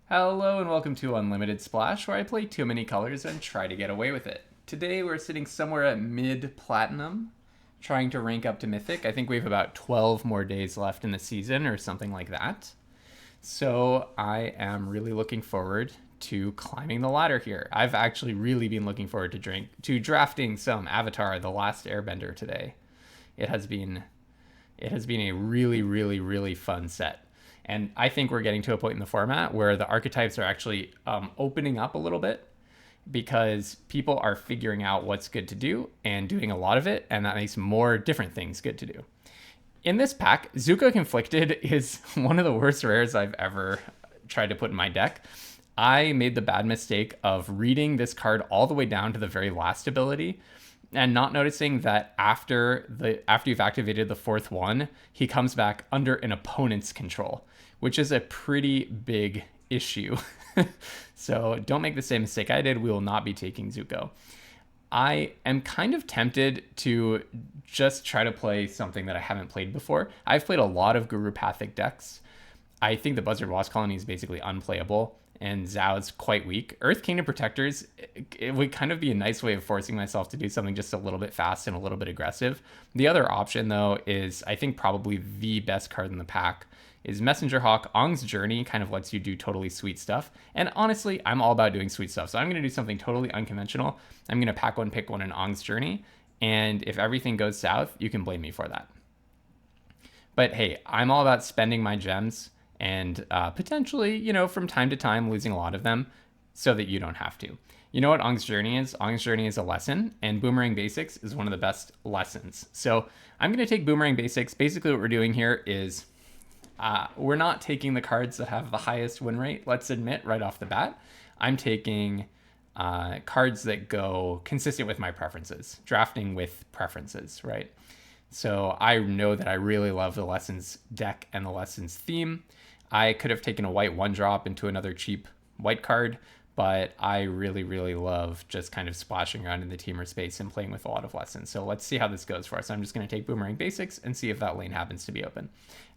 Hello and welcome to Unlimited Splash, where I play too many colors and try to get away with it. Today we're sitting somewhere at mid-platinum, trying to rank up to Mythic. I think we have about 12 more days left in the season or something like that. So I am really looking forward to climbing the ladder here. I've actually really been looking forward to drafting some Avatar, The Last Airbender today. It has been a really fun set. And I think we're getting to a point in the format where the archetypes are actually opening up a little bit because people are figuring out what's good to do and doing a lot of it, and that makes more different things good to do. In this pack, Zuko Conflicted is one of the worst rares I've ever tried to put in my deck. I made the bad mistake of reading this card all the way down to the very last ability and not noticing that after you've activated the fourth one, he comes back under an opponent's control, which is a pretty big issue. So don't make the same mistake I did. We will not be taking Zuko. I am kind of tempted to just try to play something that I haven't played before. I've played a lot of Gurupathic decks. I think the Buzzard Wasp Colony is basically unplayable, and Zhao's quite weak. Earth Kingdom Protectors, it would kind of be a nice way of forcing myself to do something just a little bit fast and a little bit aggressive. The other option, though, is I think probably the best card in the pack is Messenger Hawk. Aang's Journey kind of lets you do totally sweet stuff. And honestly, I'm all about doing sweet stuff. So I'm going to do something totally unconventional. I'm going to pack one, pick one in Aang's Journey. And if everything goes south, you can blame me for that. But hey, I'm all about spending my gems and potentially, from time to time, losing a lot of them so that you don't have to. You know what Aang's Journey is? Aang's Journey is a lesson, and Boomerang Basics is one of the best lessons. So I'm going to take Boomerang Basics. Basically, what we're doing here is we're not taking the cards that have the highest win rate, let's admit, right off the bat. I'm taking cards that go consistent with my preferences, drafting with preferences, right? So I know that I really love the Lessons deck and the Lessons theme. I could have taken a white one drop into another cheap white card, but I really love just kind of splashing around in the teamer space and playing with a lot of Lessons. So let's see how this goes for us. I'm just going to take Boomerang Basics and see if that lane happens to be open.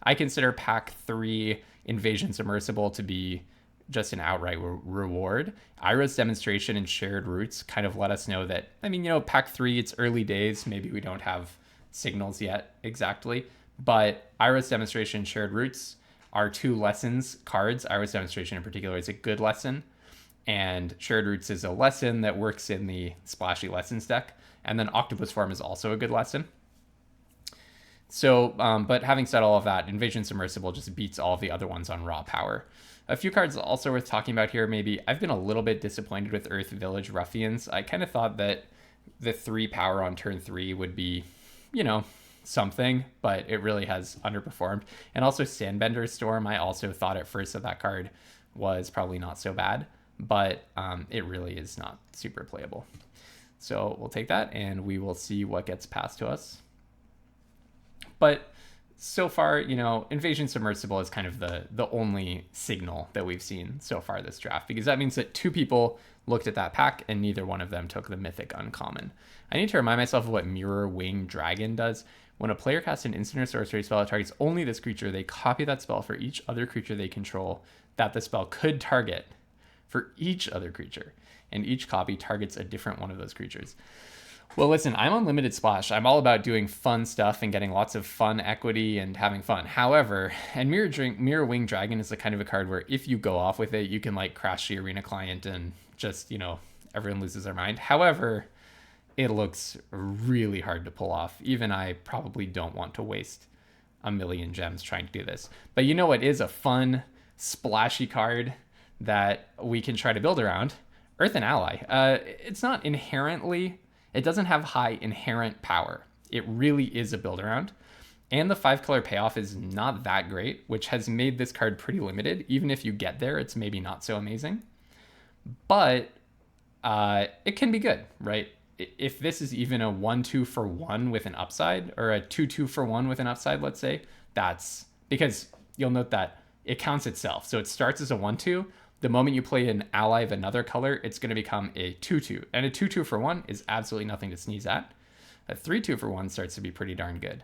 I consider pack 3 Invasion Submersible to be just an outright reward. Iroh's Demonstration and Shared Roots kind of let us know that, pack 3, it's early days. Maybe we don't have signals yet exactly, but Iroh's Demonstration and Shared Roots are 2 lessons cards. Iroh's Demonstration in particular is a good lesson, and Shared Roots is a lesson that works in the splashy lessons deck, and then Octopus Form is also a good lesson. So, but having said all of that, Invasion Submersible just beats all of the other ones on raw power. A few cards also worth talking about here, maybe. I've been a little bit disappointed with Earth Village Ruffians. I kind of thought that the 3 power on turn 3 would be, something, but it really has underperformed. And also Sandbender Storm, I also thought at first that card was probably not so bad, but it really is not super playable. So we'll take that and we will see what gets passed to us. But so far, Invasion Submersible is kind of the only signal that we've seen so far this draft, because that means that 2 people looked at that pack and neither one of them took the Mythic Uncommon. I need to remind myself of what Mirror Wing Dragon does. When a player casts an instant or sorcery spell that targets only this creature, they copy that spell for each other creature they control that the spell could target for each other creature, and each copy targets a different one of those creatures. Well, listen, I'm Unlimited Splash. I'm all about doing fun stuff and getting lots of fun equity and having fun. However, and Mirror Wing Dragon is the kind of a card where if you go off with it, you can crash the arena client and just, everyone loses their mind. However, it looks really hard to pull off. Even I probably don't want to waste a million gems trying to do this. But you know what is a fun, splashy card that we can try to build around? Earthen Ally. It's not inherently... It doesn't have high inherent power. It really is a build around. And the 5-color payoff is not that great, which has made this card pretty limited. Even if you get there, it's maybe not so amazing. But it can be good, right? If this is even a 1-2 for 1 with an upside, or a 2-2 for 1 with an upside, let's say, that's because you'll note that it counts itself. So it starts as a 1-2. The moment you play an ally of another color, it's going to become a 2-2. And a 2-2 for 1 is absolutely nothing to sneeze at. A 3-2 for 1 starts to be pretty darn good.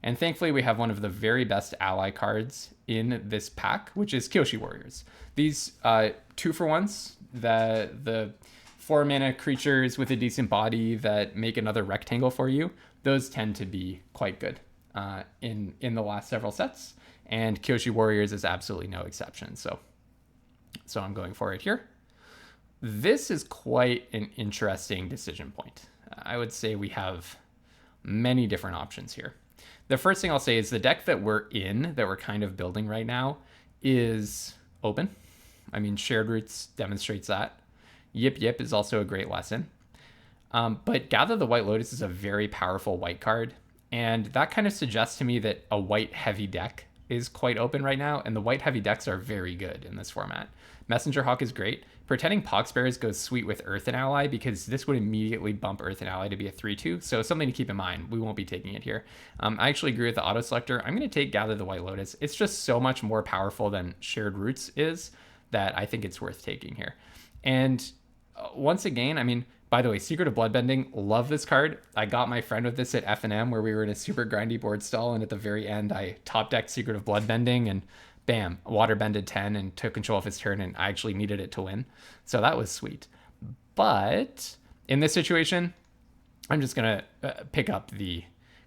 And thankfully, we have one of the very best ally cards in this pack, which is Kyoshi Warriors. These 2-for-1s, the 4-mana creatures with a decent body that make another rectangle for you, those tend to be quite good in the last several sets. And Kyoshi Warriors is absolutely no exception. So I'm going for it here. This is quite an interesting decision point. I would say we have many different options here. The first thing I'll say is the deck that we're kind of building right now, is open. I mean, Shared Roots demonstrates that. Yip Yip is also a great lesson. But Gather the White Lotus is a very powerful white card, and that kind of suggests to me that a white heavy deck is quite open right now, and the white heavy decks are very good in this format. Messenger Hawk is great. Pretending Poxbearers goes sweet with Earth and Ally, because this would immediately bump Earth and Ally to be a 3-2, so something to keep in mind. We won't be taking it here. I actually agree with the auto selector. I'm going to take Gather the White Lotus. It's just so much more powerful than Shared Roots is that I think it's worth taking here. And once again, I mean, by the way, Secret of Bloodbending, love this card. I got my friend with this at F&M where we were in a super grindy board stall, and at the very end, I top decked Secret of Bloodbending, and bam, waterbended 10 and took control of his turn, and I actually needed it to win. So that was sweet. But in this situation, I'm just going to pick up the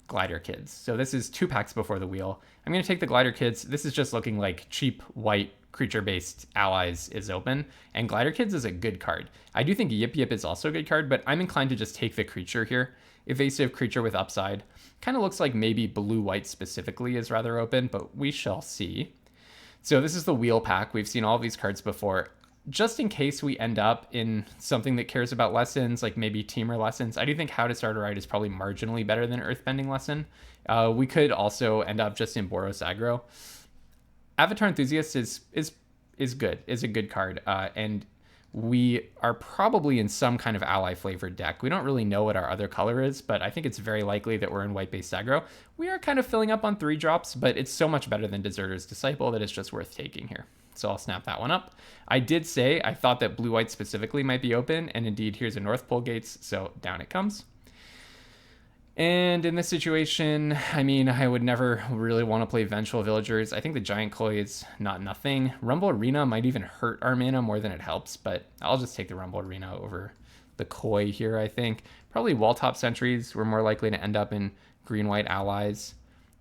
Glider Kids. So this is 2 packs before the wheel. I'm going to take the Glider Kids. This is just looking like cheap white creature-based allies is open, and Glider Kids is a good card. I do think Yip Yip is also a good card, but I'm inclined to just take the creature here. Evasive creature with upside. Kind of looks like maybe blue-white specifically is rather open, but we shall see. So this is the wheel pack. We've seen all of these cards before. Just in case we end up in something that cares about lessons, like maybe Teamer lessons, I do think How to Start a Ride is probably marginally better than Earthbending lesson. We could also end up just in Boros aggro. Avatar Enthusiast is good, is a good card, and we are probably in some kind of ally flavored deck. We don't really know what our other color is, but I think it's very likely that we're in white-based aggro. We are kind of filling up on 3-drops, but it's so much better than Deserter's Disciple that it's just worth taking here. So I'll snap that one up. I did say I thought that blue-white specifically might be open, and indeed here's a North Pole Gates, so down it comes. And in this situation, I mean, I would never really want to play Vengeful Villagers. I think the Giant Koi is not nothing. Rumble Arena might even hurt our mana more than it helps, but I'll just take the Rumble Arena over the Koi here, I think. Probably Walltop Sentries. We're more likely to end up in green-white allies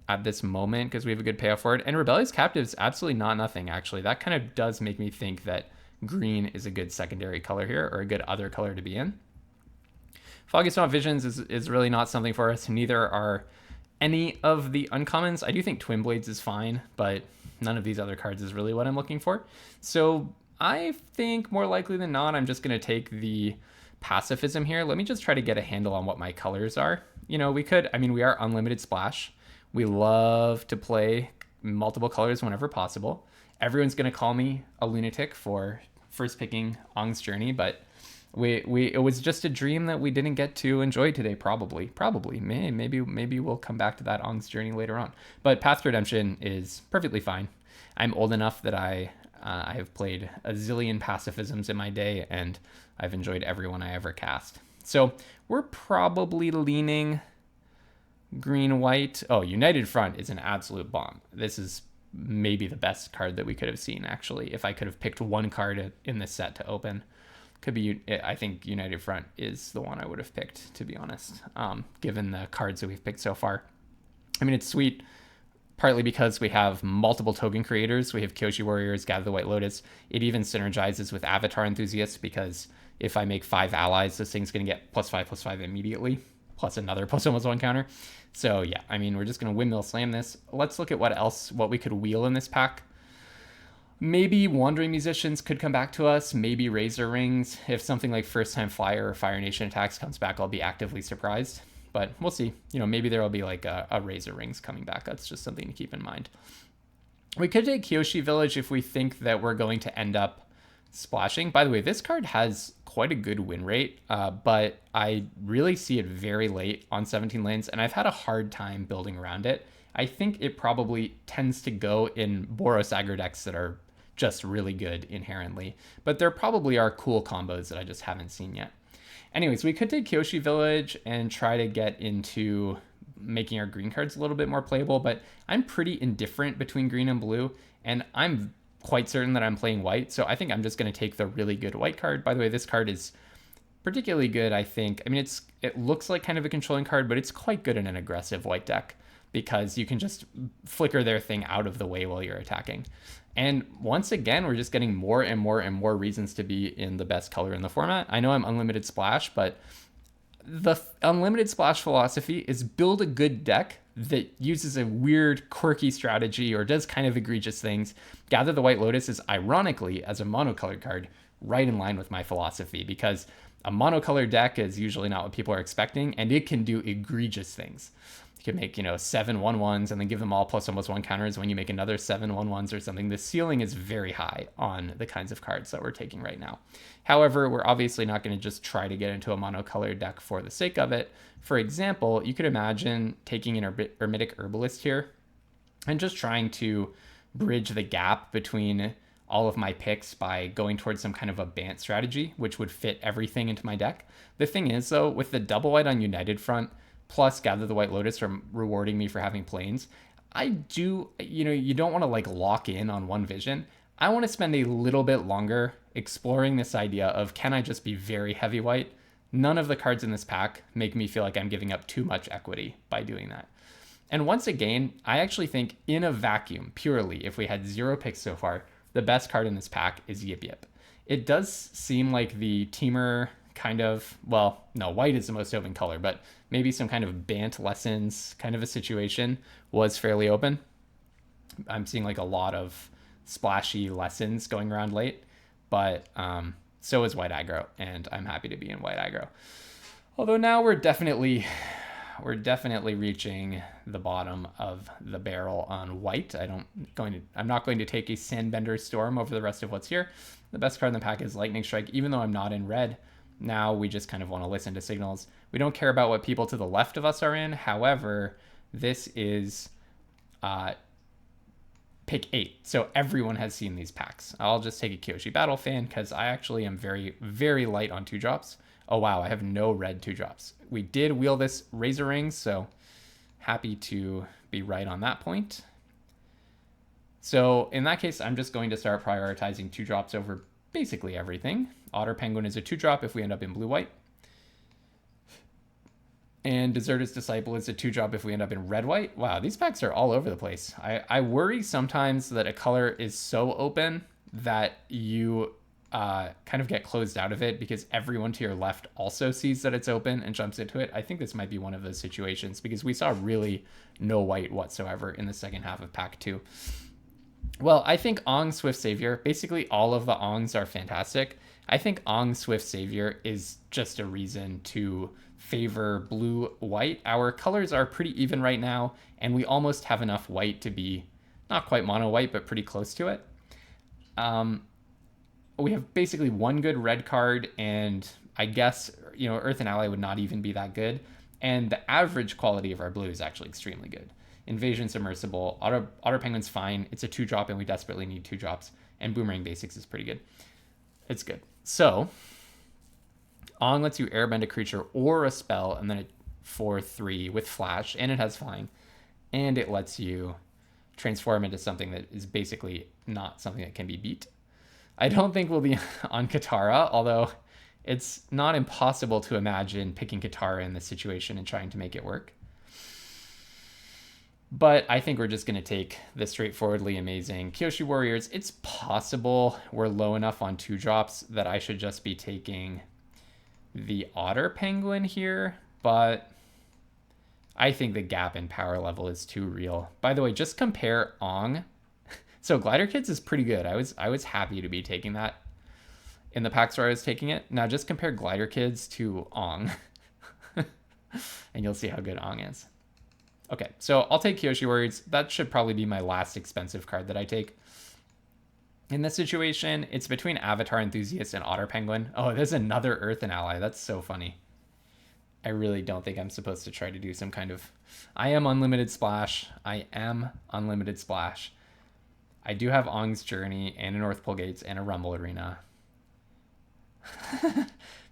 at this moment because we have a good payoff for it. And Rebellious Captives, absolutely not nothing, actually. That kind of does make me think that green is a good secondary color here, or a good other color to be in. Foggy Swamp Visions is really not something for us. Neither are any of the uncommons. I do think Twin Blades is fine, but none of these other cards is really what I'm looking for. So I think more likely than not, I'm just going to take the pacifism here. Let me just try to get a handle on what my colors are. You know, we are unlimited splash. We love to play multiple colors whenever possible. Everyone's going to call me a lunatic for first picking Aang's Journey, but it was just a dream that we didn't get to enjoy today. Probably maybe we'll come back to that Aang's Journey later on. But Path to Redemption is perfectly fine. I'm old enough that I have played a zillion pacifisms in my day, and I've enjoyed every one I ever cast. So we're probably leaning green-white. Oh, United Front is an absolute bomb. This is maybe the best card that we could have seen, actually, if I could have picked one card in this set to open. Could be, I think United Front is the one I would have picked, to be honest, given the cards that we've picked so far. I mean, it's sweet, partly because we have multiple token creators. We have Kyoshi Warriors, Gather the White Lotus. It even synergizes with Avatar Enthusiasts, because if I make 5 allies, this thing's going to get +5/+5 immediately, plus another +1/+1 counter. So yeah, I mean, we're just going to windmill slam this. Let's look at what we could wheel in this pack. Maybe Wandering Musicians could come back to us. Maybe Razor Rings. If something like First Time Flyer or Fire Nation Attacks comes back, I'll be actively surprised. But we'll see. You know, maybe there will be like a Razor Rings coming back. That's just something to keep in mind. We could take Kyoshi Village if we think that we're going to end up splashing. By the way, this card has quite a good win rate, but I really see it very late on 17 lanes, and I've had a hard time building around it. I think it probably tends to go in Boros aggro decks that are just really good inherently, but there probably are cool combos that I just haven't seen yet. Anyways, we could take Kyoshi Village and try to get into making our green cards a little bit more playable, but I'm pretty indifferent between green and blue, and I'm quite certain that I'm playing white, so I think I'm just going to take the really good white card. By the way, this card is particularly good, I think. I mean, it looks like kind of a controlling card, but it's quite good in an aggressive white deck because you can just flicker their thing out of the way while you're attacking. And once again, we're just getting more and more and more reasons to be in the best color in the format. I know I'm unlimited splash, but the unlimited splash philosophy is build a good deck that uses a weird, quirky strategy or does kind of egregious things. Gather the White Lotus is ironically, as a monocolored card, right in line with my philosophy, because a monocolored deck is usually not what people are expecting, and it can do egregious things. You can make, 7 1/1s and then give them all +1/+1 counters when you make another 7 1/1s or something. The ceiling is very high on the kinds of cards that we're taking right now. However, we're obviously not going to just try to get into a monocolored deck for the sake of it. For example, you could imagine taking an Ermitic Herbalist here and just trying to bridge the gap between all of my picks by going towards some kind of a Bant strategy, which would fit everything into my deck. The thing is, though, with the double white on United front, plus Gather the White Lotus from rewarding me for having planes, I do, you don't want to like lock in on one vision. I want to spend a little bit longer exploring this idea of, can I just be very heavy white? None of the cards in this pack make me feel like I'm giving up too much equity by doing that. And once again, I actually think in a vacuum, purely, if we had 0 picks so far, the best card in this pack is Yip Yip. It does seem like the teamer kind of, well, no, white is the most open color, but maybe some kind of Bant lessons kind of a situation was fairly open. I'm seeing like a lot of splashy lessons going around late, but so is white aggro, and I'm happy to be in white aggro. Although now we're definitely reaching the bottom of the barrel on white. I'm not going to take a Sandbender Storm over the rest of what's here. The best card in the pack is Lightning Strike, even though I'm not in red. Now we just kind of want to listen to signals. We don't care about what people to the left of us are in. However, this is pick 8. So everyone has seen these packs. I'll just take a Kyoshi Battle fan because I actually am very, very light on 2-drops. Oh, wow, I have no red 2-drops. We did wheel this Razor Rings, so happy to be right on that point. So in that case, I'm just going to start prioritizing 2-drops over basically everything. Otter Penguin is a 2-drop if we end up in blue-white. And Deserter's Disciple is a 2-drop if we end up in red-white. Wow, these packs are all over the place. I worry sometimes that a color is so open that you kind of get closed out of it because everyone to your left also sees that it's open and jumps into it. I think this might be one of those situations because we saw really no white whatsoever in the second half of pack 2. Well, I think Aang Swift Savior, basically all of the Aangs are fantastic. I think Aang Swift Savior is just a reason to favor blue-white. Our colors are pretty even right now, and we almost have enough white to be not quite mono-white, but pretty close to it. We have basically one good red card, and I guess, Earth and Ally would not even be that good. And the average quality of our blue is actually extremely good. Invasion Submersible, Otter Penguin's fine. It's a 2-drop, and we desperately need 2-drops. And Boomerang Basics is pretty good. It's good. So, Aang lets you airbend a creature or a spell, and then it 4/3 with flash, and it has flying. And it lets you transform into something that is basically not something that can be beat. I don't think we'll be on Katara, although it's not impossible to imagine picking Katara in this situation and trying to make it work. But I think we're just going to take the straightforwardly amazing Kyoshi Warriors. It's possible we're low enough on 2-drops that I should just be taking the Otter Penguin here, but I think the gap in power level is too real. By the way, just compare Aang. So Glider Kids is pretty good. I was happy to be taking that in the packs where I was taking it. Now just compare Glider Kids to Aang, and you'll see how good Aang is. Okay, so I'll take Kyoshi Warriors. That should probably be my last expensive card that I take. In this situation, it's between Avatar Enthusiast and Otter Penguin. Oh, there's another Earth and Ally. That's so funny. I really don't think I'm supposed to try to do some kind of... I am Unlimited Splash. I do have Aang's Journey and a North Pole Gates and a Rumble Arena.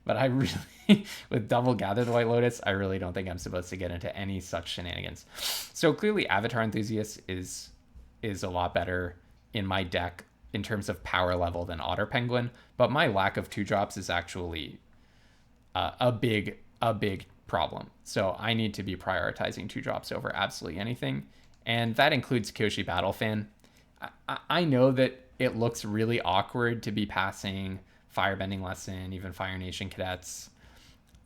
But I really, with double Gather the White Lotus, I really don't think I'm supposed to get into any such shenanigans. So clearly Avatar Enthusiast is a lot better in my deck in terms of power level than Otter Penguin, but my lack of 2-drops is actually a big problem. So I need to be prioritizing 2-drops over absolutely anything, and that includes Kyoshi Battle Fan. I know that it looks really awkward to be passing Firebending Lesson, even Fire Nation Cadets,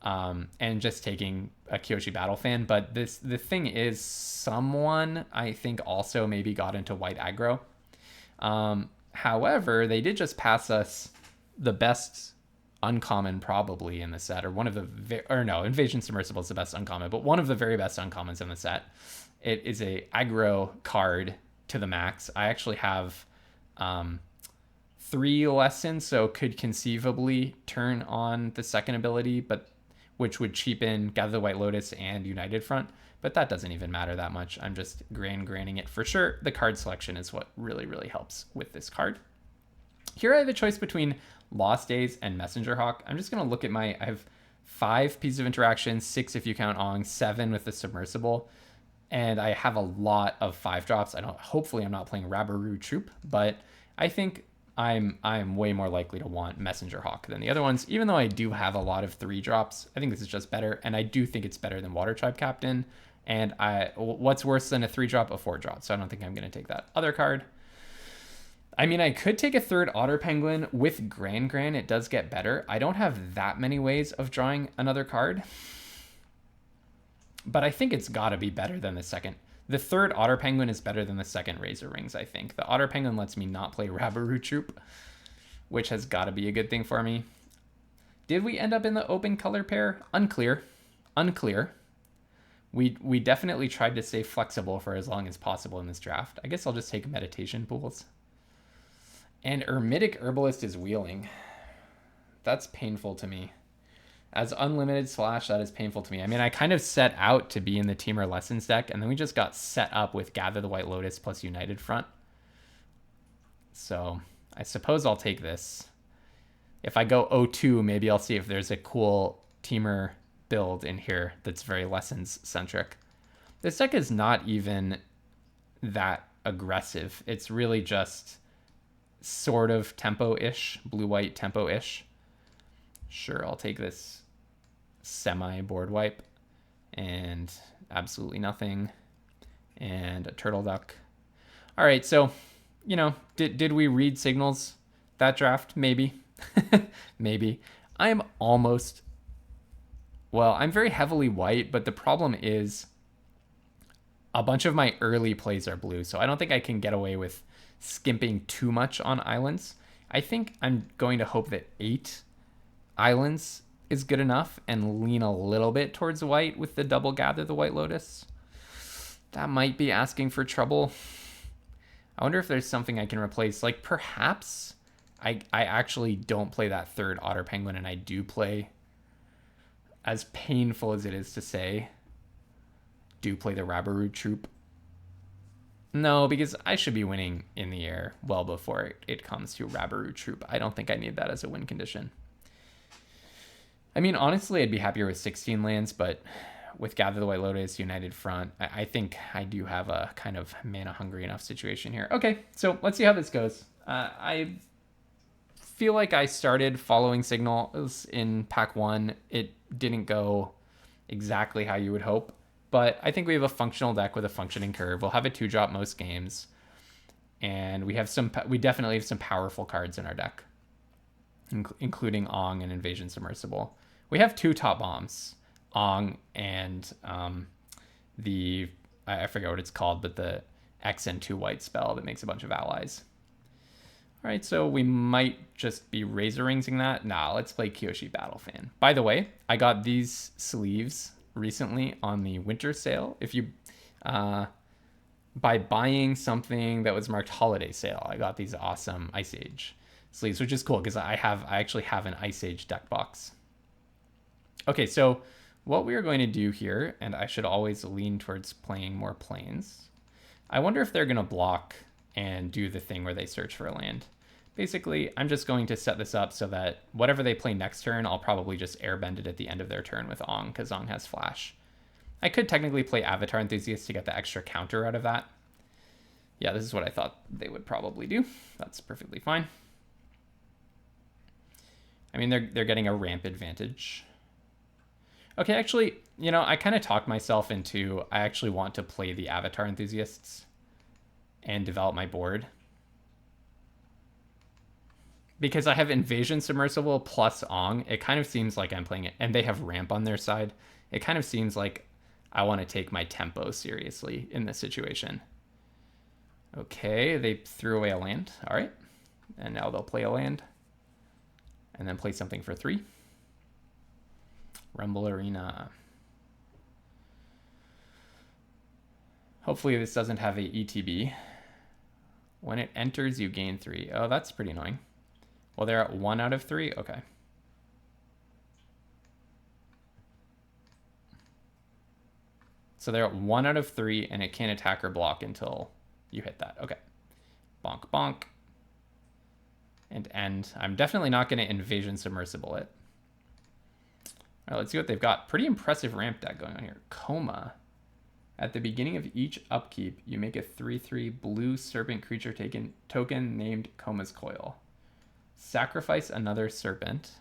and just taking a Kyoshi Battle Fan. But the thing is, someone I think also maybe got into white aggro. However, they did just pass us the best uncommon probably in the set, or one of the Invasion Submersible is the best uncommon, but one of the very best uncommons in the set. It is a aggro card to the max. I actually have 3 lessons, so could conceivably turn on the second ability, but which would cheapen Gather the White Lotus and United Front, but that doesn't even matter that much. I'm just granting it for sure. The card selection is what really helps with this card. Here I have a choice between Lost Days and Messenger Hawk. I'm just going to look at I have 5 pieces of interaction, 6 if you count Aang, 7 with the Submersible, and I have a lot of 5-drops. Hopefully I'm not playing Rabaroo Troop, but I think I'm way more likely to want Messenger Hawk than the other ones, even though I do have a lot of 3-drops. I think this is just better, and I do think it's better than Water Tribe Captain, and what's worse than a 3-drop? A 4-drop, so I don't think I'm going to take that other card. I mean, I could take a 3rd Otter Penguin with Gran. It does get better. I don't have that many ways of drawing another card, but I think it's got to be better than the second. The 3rd Otter Penguin is better than the 2nd Razor Rings, I think. The Otter Penguin lets me not play Rabaroo Troop, which has got to be a good thing for me. Did we end up in the open color pair? Unclear. We definitely tried to stay flexible for as long as possible in this draft. I guess I'll just take Meditation Pools. And Ermitic Herbalist is wheeling. That's painful to me. As unlimited Slash, that is painful to me. I mean, I kind of set out to be in the Teamer Lessons deck, and then we just got set up with Gather the White Lotus plus United Front. So I suppose I'll take this. If I go 0-2, maybe I'll see if there's a cool Teamer build in here that's very Lessons-centric. This deck is not even that aggressive. It's really just sort of tempo-ish, blue-white tempo-ish. Sure, I'll take this semi-board wipe and absolutely nothing and a turtle duck. All right, so, did we read signals that draft? Maybe. Maybe. I'm very heavily white, but the problem is a bunch of my early plays are blue, so I don't think I can get away with skimping too much on islands. I think I'm going to hope that 8 islands is good enough and lean a little bit towards white with the double Gather the White Lotus. That might be asking for trouble. I wonder if there's something I can replace. Like perhaps I actually don't play that 3rd Otter Penguin and I do play, as painful as it is to say, do play the Rabaroo Troop. No, because I should be winning in the air well before it comes to Rabaroo Troop. I don't think I need that as a win condition. I mean, honestly, I'd be happier with 16 lands, but with Gather the White Lotus, United Front, I think I do have a kind of mana-hungry enough situation here. Okay, so let's see how this goes. I feel like I started following signals in Pack 1. It didn't go exactly how you would hope, but I think we have a functional deck with a functioning curve. We'll have a 2-drop most games, and we definitely have some powerful cards in our deck, including Aang and Invasion Submersible. We have 2 top bombs, Aang and I forget what it's called, but the X and 2 white spell that makes a bunch of allies. All right, so we might just be Razor Ringsing that. Nah, let's play Kyoshi Battle Fan. By the way, I got these sleeves recently on the winter sale. If you by buying something that was marked holiday sale, I got these awesome Ice Age sleeves, which is cool because I actually have an Ice Age deck box. Okay, so what we are going to do here, and I should always lean towards playing more planes. I wonder if they're going to block and do the thing where they search for a land. Basically, I'm just going to set this up so that whatever they play next turn, I'll probably just airbend it at the end of their turn with Aang, because Aang has flash. I could technically play Avatar Enthusiast to get the extra counter out of that. Yeah, this is what I thought they would probably do. That's perfectly fine. I mean, they're getting a ramp advantage. Okay, actually, you know, I kind of talked myself into, I actually want to play the Avatar Enthusiasts and develop my board. Because I have Invasion Submersible plus Aang, it kind of seems like I'm playing it, and they have ramp on their side. It kind of seems like I want to take my tempo seriously in this situation. Okay, they threw away a land. All right. And now they'll play a land. And then play something for 3. Rumble Arena. Hopefully this doesn't have a ETB. When it enters, you gain 3. Oh, that's pretty annoying. Well, they're at 1 out of 3. Okay. So they're at 1 out of 3, and it can't attack or block until you hit that. Okay. Bonk, bonk. And end. I'm definitely not going to Invasion Submersible it. All right, let's see what they've got. Pretty impressive ramp deck going on here. Coma. At the beginning of each upkeep, you make a 3/3 blue serpent creature token named Coma's Coil. Sacrifice another serpent.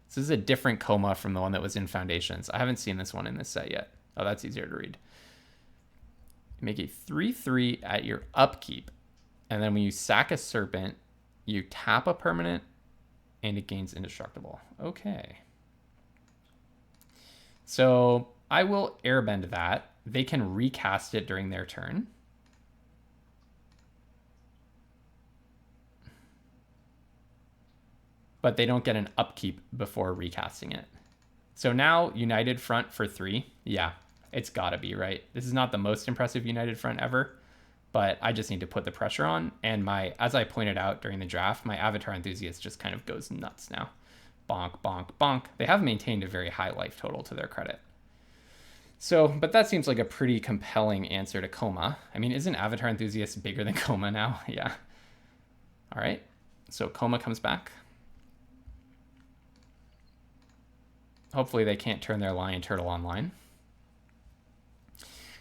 This is a different Coma from the one that was in Foundations. I haven't seen this one in this set yet. Oh, that's easier to read. You make a 3/3 at your upkeep. And then when you sack a serpent, you tap a permanent and it gains indestructible. Okay. So I will airbend that. They can recast it during their turn. But they don't get an upkeep before recasting it. So now United Front for 3. Yeah, it's gotta be, right? This is not the most impressive United Front ever, but I just need to put the pressure on. And as I pointed out during the draft, my Avatar Enthusiast just kind of goes nuts now. Bonk, bonk, bonk. They have maintained a very high life total to their credit. So, but that seems like a pretty compelling answer to Coma. I mean, isn't Avatar Enthusiast bigger than Coma now? Yeah. All right. So Coma comes back. Hopefully they can't turn their Lion Turtle online.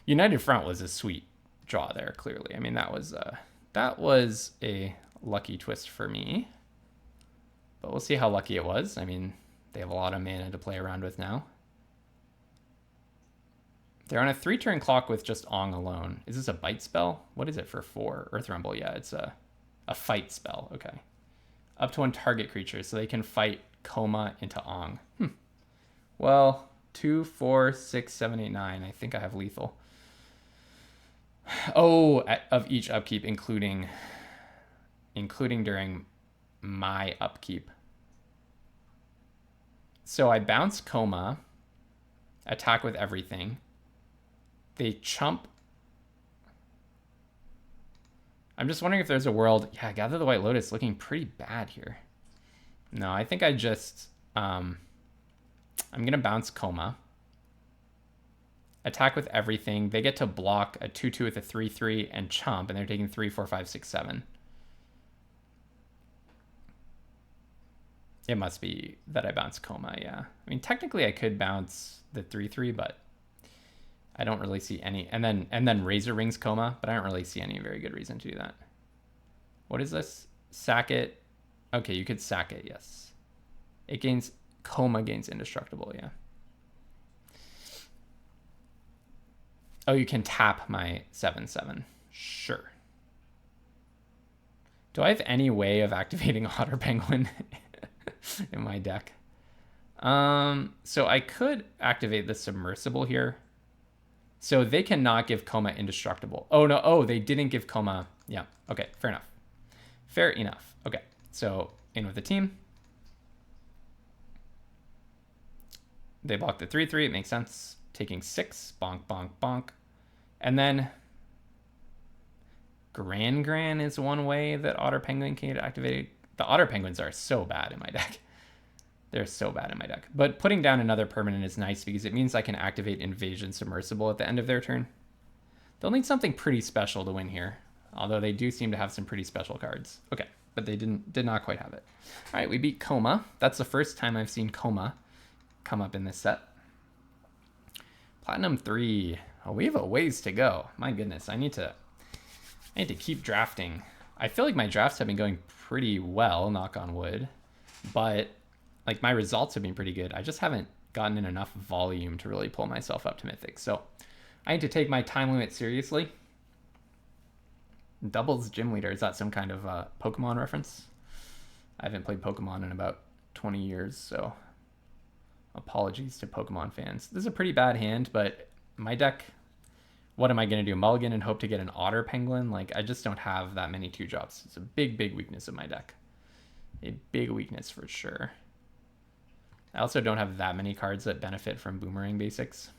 United Front was a sweet draw there, clearly. I mean, that was a lucky twist for me. But we'll see how lucky it was. I mean, they have a lot of mana to play around with now. They're on a 3-turn clock with just Aang alone. Is this a bite spell? What is it for 4? Earth Rumble, yeah, it's a fight spell. Okay. Up to 1 target creature, so they can fight Coma into Aang. Well, 2, 4, 6, 7, 8, 9. I think I have lethal. Oh, of each upkeep, including during my upkeep. So I bounce Coma, attack with everything. They chump. I'm just wondering if there's a world. Yeah, Gather the White Lotus looking pretty bad here. No, I think I just I'm gonna bounce Coma, attack with everything. They get to block a 2/2 with a 3/3 and chump, and they're taking 3, 4, 5, 6, 7. It must be that I bounce Coma. Yeah, I mean technically I could bounce the 3/3, but I don't really see any. And then Razor Rings Coma, but I don't really see any very good reason to do that. What is this? Sack it. Okay, you could sack it. Yes, it gains. Coma gains indestructible, yeah. Oh, you can tap my 7/7. Sure. Do I have any way of activating Otter Penguin in my deck? So I could activate the Submersible here. So they cannot give Coma indestructible. Oh, no. Oh, they didn't give Coma. Yeah. Okay, fair enough. Fair enough. Okay, so in with the team. They block the 3/3. It makes sense. Taking 6. Bonk, bonk, bonk. And then Gran is one way that Otter Penguin can get activated. The Otter Penguins are so bad in my deck. They're so bad in my deck. But putting down another permanent is nice because it means I can activate Invasion Submersible at the end of their turn. They'll need something pretty special to win here. Although they do seem to have some pretty special cards. Okay. but they did not quite have it. All right, we beat Coma. That's the first time I've seen Coma come up in this set. Platinum 3. Oh, we have a ways to go. My goodness, I need to keep drafting. I feel like my drafts have been going pretty well, knock on wood, but like my results have been pretty good. I just haven't gotten in enough volume to really pull myself up to Mythic. So I need to take my time limit seriously. Doubles Gym Leader, is that some kind of Pokemon reference? I haven't played Pokemon in about 20 years, so apologies to Pokemon fans. This is a pretty bad hand, but my deck, what am I going to do? Mulligan and hope to get an Otter Penguin? Like, I just don't have that many 2-drops. It's a big, big weakness of my deck. A big weakness for sure. I also don't have that many cards that benefit from Boomerang basics.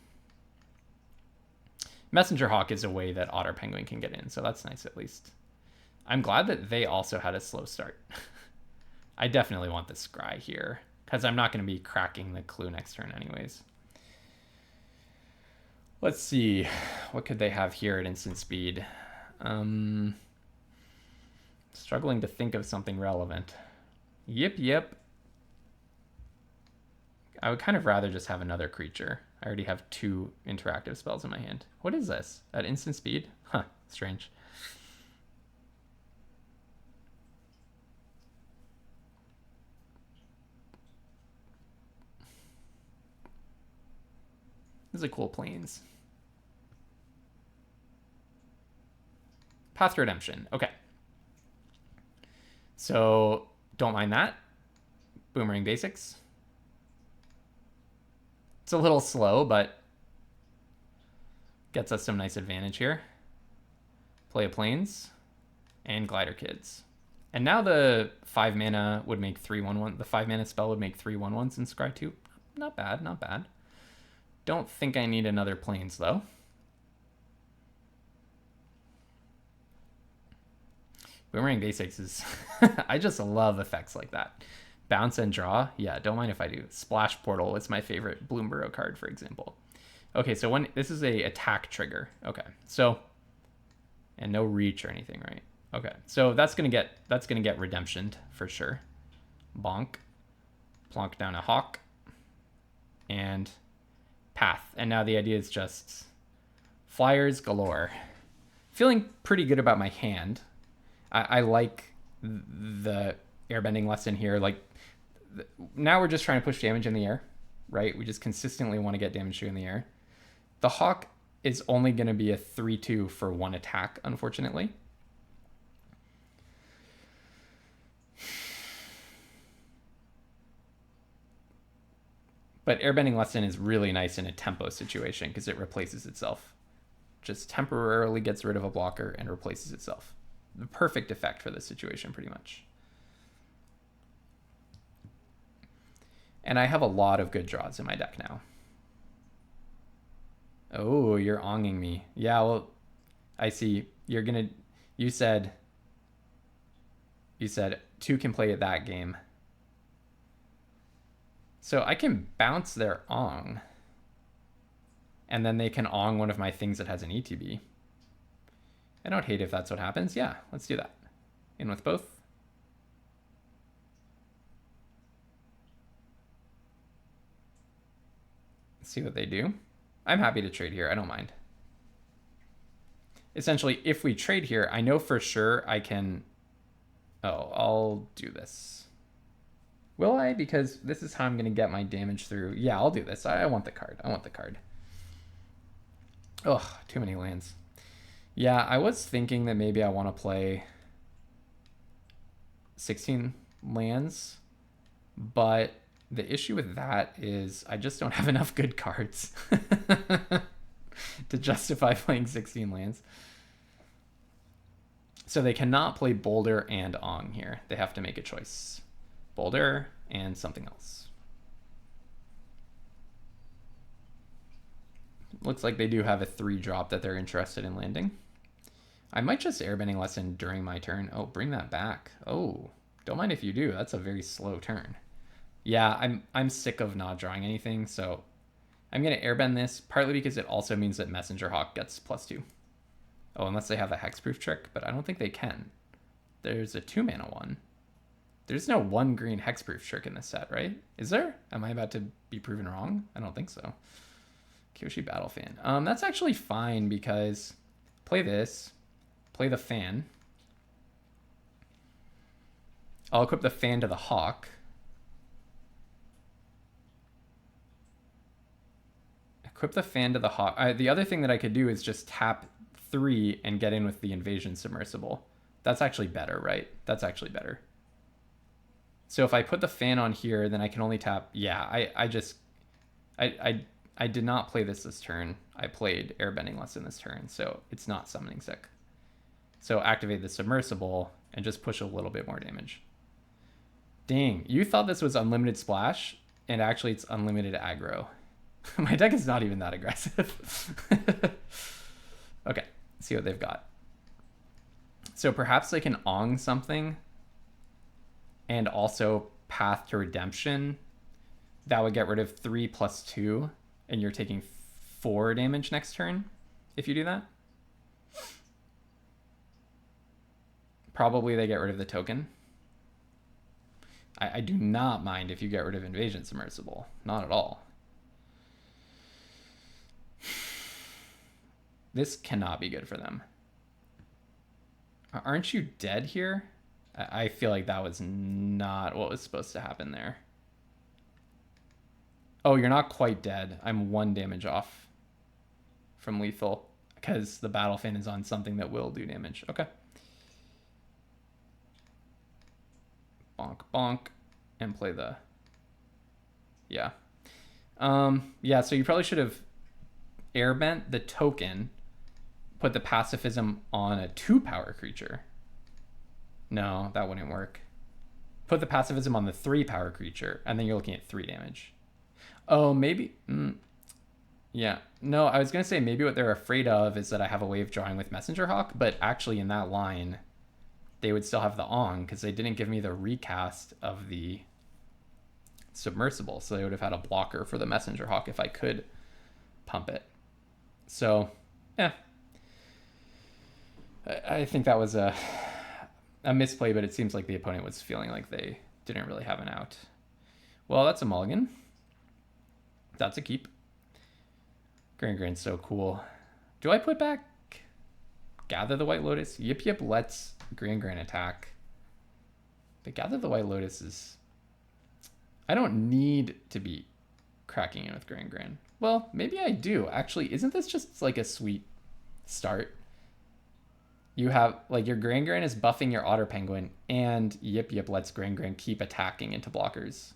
Messenger Hawk is a way that Otter Penguin can get in, so that's nice at least. I'm glad that they also had a slow start. I definitely want the Scry here, because I'm not going to be cracking the clue next turn anyways. Let's see. What could they have here at instant speed? Struggling to think of something relevant. Yip. I would kind of rather just have another creature. I already have 2 interactive spells in my hand. What is this? At instant speed? Huh, strange. This is a cool Plains. Path to Redemption. Okay. So, don't mind that. Boomerang basics. It's a little slow, but gets us some nice advantage here. Play a Plains and Glider Kids. And now the 5 mana would make 3/1/1. The 5 mana spell would make 3/1/1s in Scry 2. Not bad, not bad. Don't think I need another Plains though. Boomerang basics is I just love effects like that. Bounce and draw, yeah, don't mind if I do. Splash Portal is my favorite Bloomborough card, for example. Okay, so when this is a attack trigger. Okay, so and no reach or anything, right? Okay, so that's gonna get redemptioned for sure. Bonk, plonk down a Hawk, and Path. And now the idea is just flyers galore. Feeling pretty good about my hand. I like the airbending lesson here. Like now we're just trying to push damage in the air, right? We just consistently want to get damage in the air. The Hawk is only going to be a 3/2 for 1 attack, unfortunately. But airbending lesson is really nice in a tempo situation because it replaces itself. Just temporarily gets rid of a blocker and replaces itself. The perfect effect for this situation, pretty much. And I have a lot of good draws in my deck now. Oh, you're onging me. Yeah, well, I see. You said 2 can play at that game. So I can bounce their Ong. And then they can Ong one of my things that has an ETB. I don't hate if that's what happens. Yeah, let's do that. In with both. Let's see what they do. I'm happy to trade here. I don't mind. Essentially, if we trade here, I know for sure I can... Oh, I'll do this. Will I? Because this is how I'm going to get my damage through. Yeah, I'll do this. I want the card. I want the card. Ugh, too many lands. Yeah, I was thinking that maybe I want to play 16 lands, but the issue with that is I just don't have enough good cards to justify playing 16 lands. So they cannot play Boulder and Ong here. They have to make a choice. Boulder and something else. Looks like they do have a 3-drop that they're interested in landing. I might just airbending lesson during my turn. Oh, bring that back. Oh, don't mind if you do. That's a very slow turn. Yeah, I'm sick of not drawing anything, so I'm going to airbend this, partly because it also means that Messenger Hawk gets +2. Oh, unless they have a hexproof trick, but I don't think they can. There's a 2-mana one. There's no 1 green hexproof trick in this set, right? Is there? Am I about to be proven wrong? I don't think so. Kyoshi Battle Fan. That's actually fine because play this, play the fan. I'll equip the fan to the hawk. Equip the fan to the hawk. The other thing that I could do is just tap 3 and get in with the invasion submersible. That's actually better, right? That's actually better. So if I put the fan on here, then I can only tap. Yeah, I did not play this turn. I played Airbending Lesson this turn, so it's not summoning sick. So activate the submersible and just push a little bit more damage. Dang, you thought this was unlimited splash, and actually it's unlimited aggro. My deck is not even that aggressive. Okay, let's see what they've got. So perhaps they can Aang something and also Path to Redemption. That would get rid of 3 + 2, and you're taking 4 damage next turn if you do that. Probably they get rid of the token. I do not mind if you get rid of Invasion Submersible. Not at all. This cannot be good for them. Aren't you dead here? I feel like that was not what was supposed to happen there. Oh, you're not quite dead. I'm 1 damage off from lethal because the Battle Fan is on something that will do damage. Okay. Bonk, bonk, and play the... Yeah. Yeah, so you probably should have airbent the token, put the pacifism on a 2-power creature. No, that wouldn't work. Put the pacifism on the 3-power creature, and then you're looking at 3 damage. Oh, maybe... yeah. No, I was going to say maybe what they're afraid of is that I have a way of drawing with Messenger Hawk, but actually in that line, they would still have the Aang, because they didn't give me the recast of the submersible, so they would have had a blocker for the Messenger Hawk if I could pump it. So, yeah. I think that was a misplay, but it seems like the opponent was feeling like they didn't really have an out. Well, that's a mulligan. That's a keep. Gran's so cool. Do I put back Gather the White Lotus? Yip Yip lets Gran attack. But Gather the White Lotus is... I don't need to be cracking in with Gran. Well, maybe I do. Actually, isn't this just like a sweet start? You have, like, your Gran is buffing your Otter Penguin, and Yip Yip lets Gran keep attacking into blockers.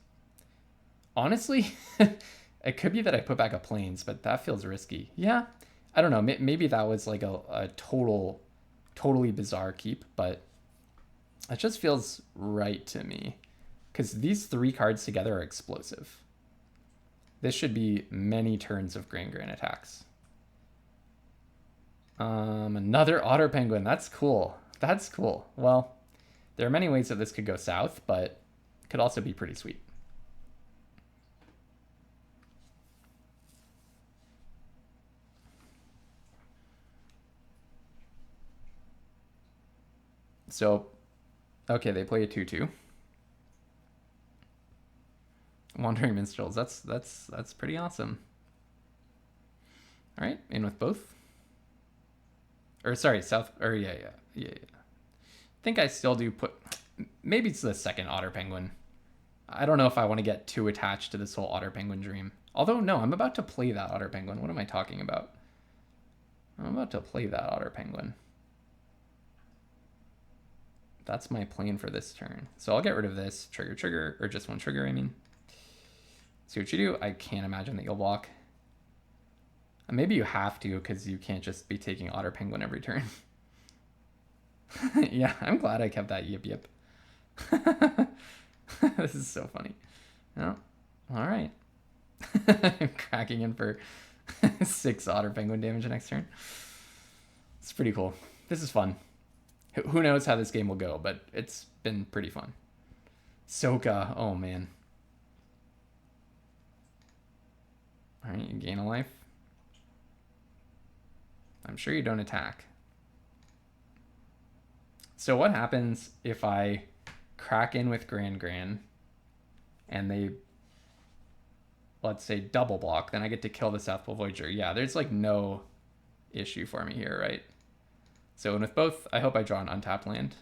Honestly, it could be that I put back a Plains, but that feels risky. Yeah, I don't know. Maybe that was like a totally bizarre keep, but it just feels right to me. Because these 3 cards together are explosive. This should be many turns of Gran attacks. Another Otter Penguin. That's cool. That's cool. Well, there are many ways that this could go south, but it could also be pretty sweet. So, okay, they play a 2/2. Wandering Minstrels. That's pretty awesome. All right, in with both. Or sorry, south. Or yeah. I think I still do put. Maybe it's the second Otter Penguin. I don't know if I want to get too attached to this whole Otter Penguin dream. Although no, I'm about to play that Otter Penguin. What am I talking about? I'm about to play that Otter Penguin. That's my plan for this turn. So I'll get rid of this trigger, or just 1 trigger, I mean. See what you do. I can't imagine that you'll block. Maybe you have to, because you can't just be taking Otter Penguin every turn. Yeah, I'm glad I kept that Yip Yip. This is so funny. Oh, all right. I'm cracking in for 6 Otter Penguin damage next turn. It's pretty cool. This is fun. Who knows how this game will go, but it's been pretty fun. Soka, oh man. All right, you gain a life. I'm sure you don't attack. So what happens if I crack in with Gran and they, let's say, double block? Then I get to kill the South Pole Voyager. Yeah, there's like no issue for me here, right? So, and with both, I hope I draw an untapped land.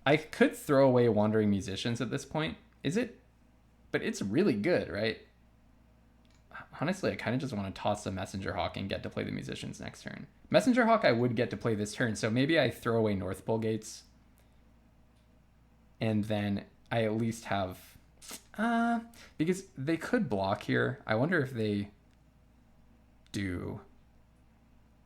I could throw away Wandering Musicians at this point. Is it? But it's really good, right? Honestly, I kind of just want to toss the Messenger Hawk and get to play the Musicians next turn. Messenger Hawk I would get to play this turn, so maybe I throw away North Pole Gates. And then I at least have... because they could block here. I wonder if they do.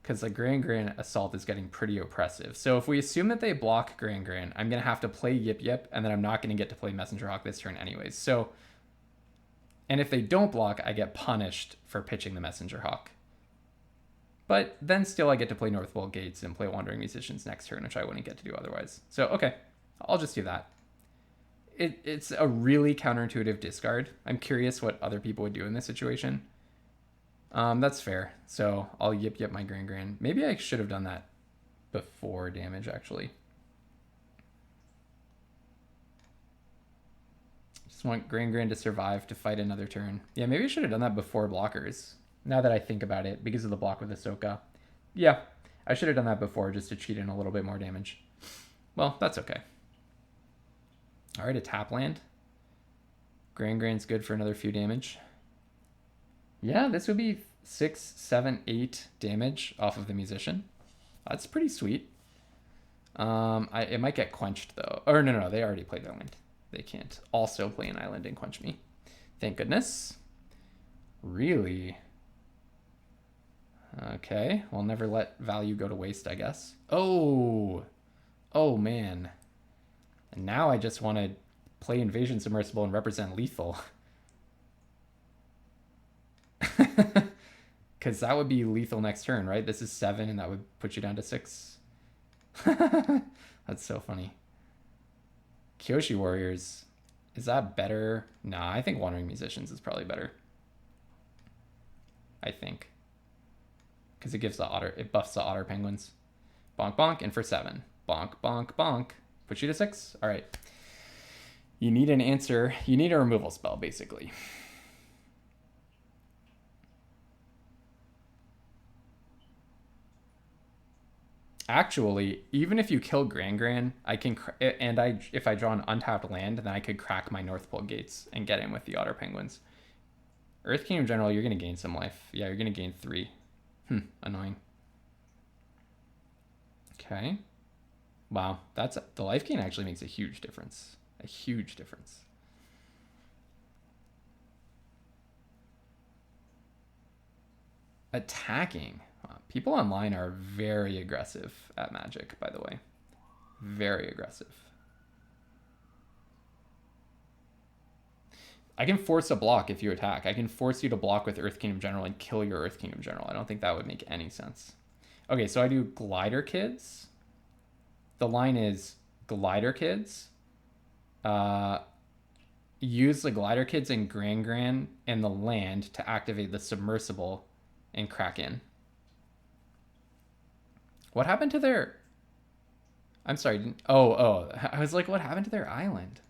Because like Gran Assault is getting pretty oppressive. So if we assume that they block Gran, I'm going to have to play Yip Yip, and then I'm not going to get to play Messenger Hawk this turn anyways. So... And if they don't block, I get punished for pitching the Messenger Hawk. But then still I get to play North Pole Gates and play Wandering Musicians next turn, which I wouldn't get to do otherwise. So, okay, I'll just do that. It's a really counterintuitive discard. I'm curious what other people would do in this situation. That's fair. So I'll Yip Yip my Gran. Maybe I should have done that before damage, actually. Just want Gran to survive to fight another turn. Yeah, maybe I should have done that before blockers. Now that I think about it, because of the block with Ahsoka. Yeah, I should have done that before just to cheat in a little bit more damage. Well, that's okay. All right, a tap land. Gran's good for another few damage. Yeah, this would be 6, 7, 8 damage off of the Musician. That's pretty sweet. It might get quenched though. Or no, they already played their land. They can't also play an island and quench me. Thank goodness. Really? Okay, we'll never let value go to waste, I guess. Oh man. And now I just want to play Invasion Submersible and represent lethal. Because that would be lethal next turn, right? This is 7 and that would put you down to 6. That's so funny. Kyoshi Warriors, is that better? Nah, I think Wandering Musicians is probably better. I think. Because it gives the otter, it buffs the otter penguins. Bonk bonk, and for 7. Bonk bonk bonk. Put you to 6? Alright. You need an answer. You need a removal spell, basically. Actually, even if you kill Gran, I can, if I draw an untapped land, then I could crack my North Pole Gates and get in with the Otter Penguins. Earth Kingdom General, you're going to gain some life. Yeah, you're going to gain 3. Annoying. Okay. Wow, the life gain actually makes a huge difference. A huge difference. Attacking. People online are very aggressive at Magic, by the way. Very aggressive. I can force a block if you attack. I can force you to block with Earth Kingdom General and kill your Earth Kingdom General. I don't think that would make any sense. Okay, so I do Glider Kids. The line is Glider Kids. Use the Glider Kids and Gran and the land to activate the Submersible and crack in. What happened to their... I'm sorry. Oh. I was like, what happened to their island?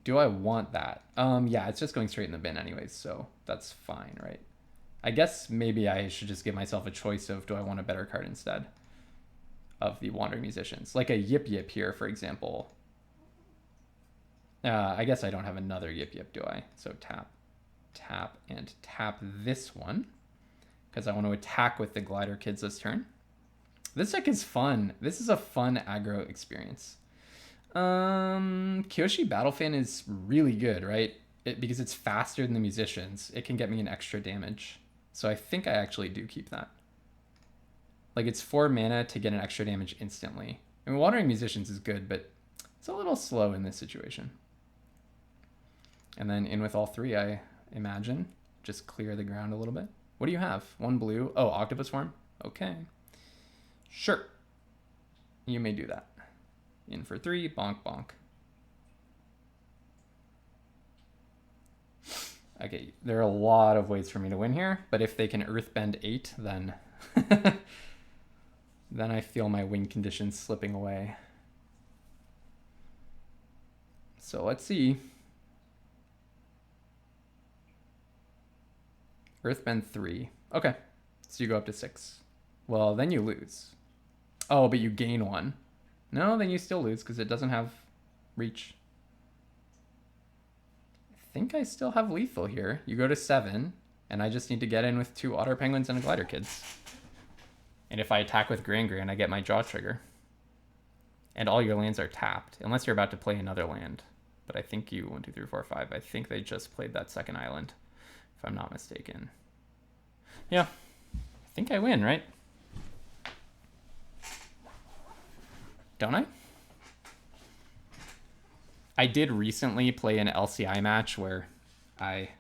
Do I want that? Yeah, it's just going straight in the bin anyways, so that's fine, right? I guess maybe I should just give myself a choice of, do I want a better card instead of the Wandering Musicians? Like a Yip Yip here, for example. I guess I don't have another Yip Yip, do I? So tap, and tap this one, because I want to attack with the Glider Kids this turn. This deck is fun. This is a fun aggro experience. Kyoshi Battlefan is really good, right? Because it's faster than the Musicians. It can get me an extra damage. So I think I actually do keep that. Like, it's 4 mana to get an extra damage instantly. I mean, Wandering Musicians is good, but it's a little slow in this situation. And then in with all 3, I imagine. Just clear the ground a little bit. What do you have? 1 blue. Oh, Octopus Form? Okay. Sure. You may do that. In for 3, bonk bonk. Okay, there are a lot of ways for me to win here, but if they can earthbend 8, then then I feel my win conditions slipping away. So let's see. Earthbend 3. Okay, so you go up to 6. Well, then you lose. Oh, but you gain 1. No, then you still lose because it doesn't have reach. I think I still have lethal here. You go to 7, and I just need to get in with 2 otter penguins and a glider kids. And if I attack with Gran, I get my draw trigger. And all your lands are tapped, unless you're about to play another land. But I think you 1, 2, 3, 4, 5. I think they just played that second island, if I'm not mistaken. Yeah, I think I win, right? Don't I? I did recently play an LCI match where I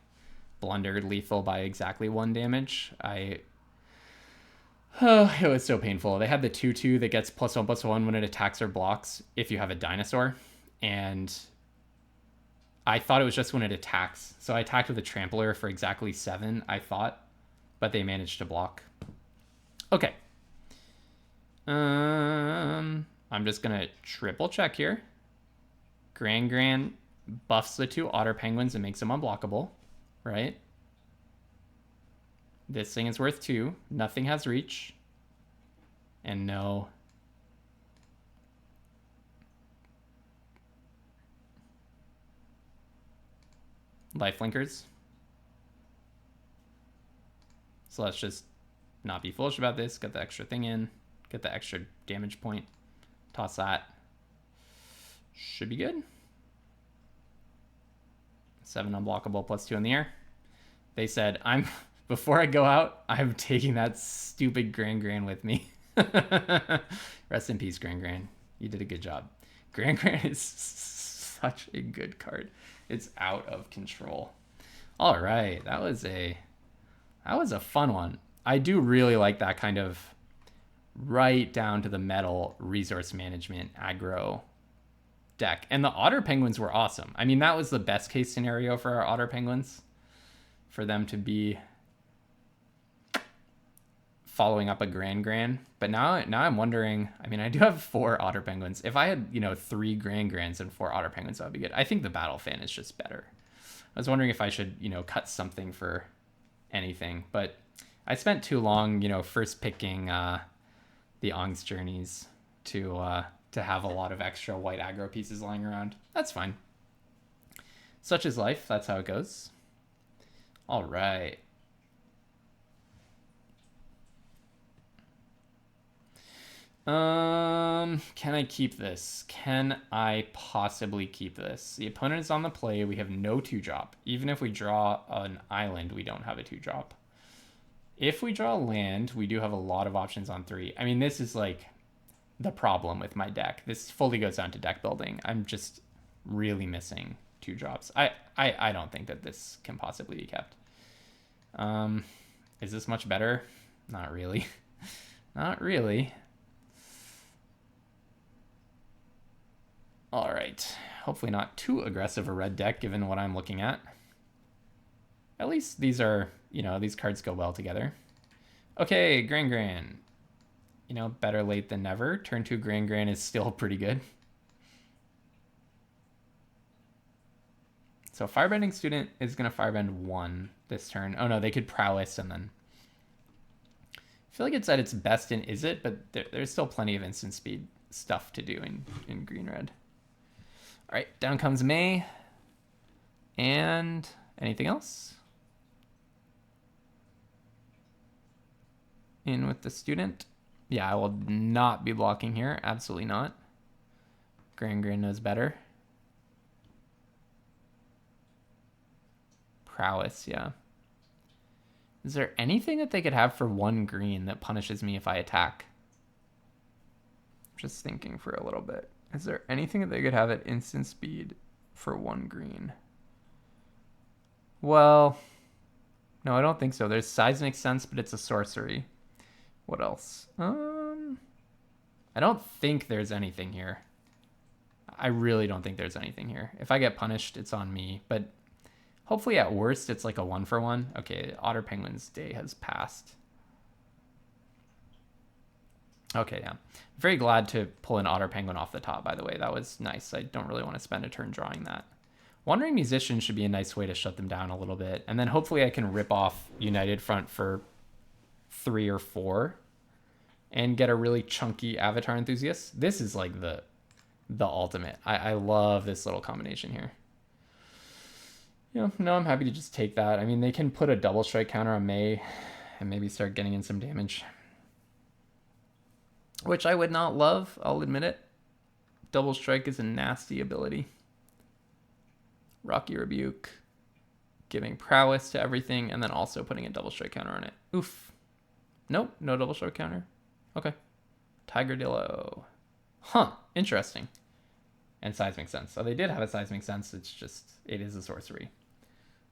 blundered lethal by exactly 1 damage. It was so painful. They had the 2/2 that gets +1/+1 when it attacks or blocks if you have a dinosaur. And I thought it was just when it attacks. So I attacked with a trampler for exactly 7, I thought. But they managed to block. Okay. I'm just going to triple check here. Gran buffs the 2 otter penguins and makes them unblockable, right? This thing is worth 2. Nothing has reach. And no. Lifelinkers. So let's just not be foolish about this. Get the extra thing in. Get the extra damage point. Toss that. Should be good. 7 unblockable +2 in the air. They said, before I go out, I'm taking that stupid Gran with me. Rest in peace, Gran. You did a good job. Gran is such a good card. It's out of control. All right, that was a fun one. I do really like that kind of right down to the metal resource management aggro deck. And the otter penguins were awesome. I mean, that was the best case scenario for our otter penguins, for them to be following up a Gran. But now I'm wondering, I mean, I do have 4 otter penguins. If I had, 3 Grans and 4 otter penguins, that would be good. I think the battle fan is just better. I was wondering if I should, cut something for anything, but I spent too long, first picking the Aang's Journeys to have a lot of extra white aggro pieces lying around. That's fine. Such is life. That's how it goes. All right. Can I keep this? Can I possibly keep this? The opponent is on the play. We have no 2-drop. Even if we draw an island, we don't have a 2-drop. If we draw land, we do have a lot of options on 3. I mean, this is like the problem with my deck. This fully goes down to deck building. I'm just really missing 2-drops. I don't think that this can possibly be kept. Is this much better? Not really. Not really. All right. Hopefully not too aggressive a red deck given what I'm looking at. At least these are, these cards go well together. Okay, Gran. Better late than never. Turn 2 Gran is still pretty good. So Firebending Student is going to Firebend 1 this turn. Oh no, they could Prowess and then... I feel like it's at its best in Is It, but there's still plenty of instant speed stuff to do in green-red. All right, down comes May. And anything else? In with the student. Yeah, I will not be blocking here. Absolutely not. Gran knows better. Prowess, yeah. Is there anything that they could have for 1 green that punishes me if I attack? Just thinking for a little bit. Is there anything that they could have at instant speed for 1 green? Well, no, I don't think so. There's size makes sense, but it's a sorcery. What else? I don't think there's anything here. I really don't think there's anything here. If I get punished, it's on me, but Hopefully at worst it's like a 1-for-1. Okay, Otter Penguin's day has passed. Okay, yeah. Very glad to pull an Otter Penguin off the top, by the way. That was nice. I don't really want to spend a turn drawing that. Wandering Musician should be a nice way to shut them down a little bit. And then hopefully I can rip off United Front for 3 or 4 and get a really chunky Avatar Enthusiast. This is like the ultimate. I love this little combination here. You know, no, I'm happy to just take that. I mean, they can put a double strike counter on May and maybe start getting in some damage, which I would not love, I'll admit it. Double strike is a nasty ability. Rocky Rebuke, giving prowess to everything, and then also putting a double strike counter on it. Oof. Nope, no double strike counter. Okay. Tigerdillo. Huh, interesting. And Seismic Sense. So they did have a Seismic Sense, it's just, it is a sorcery.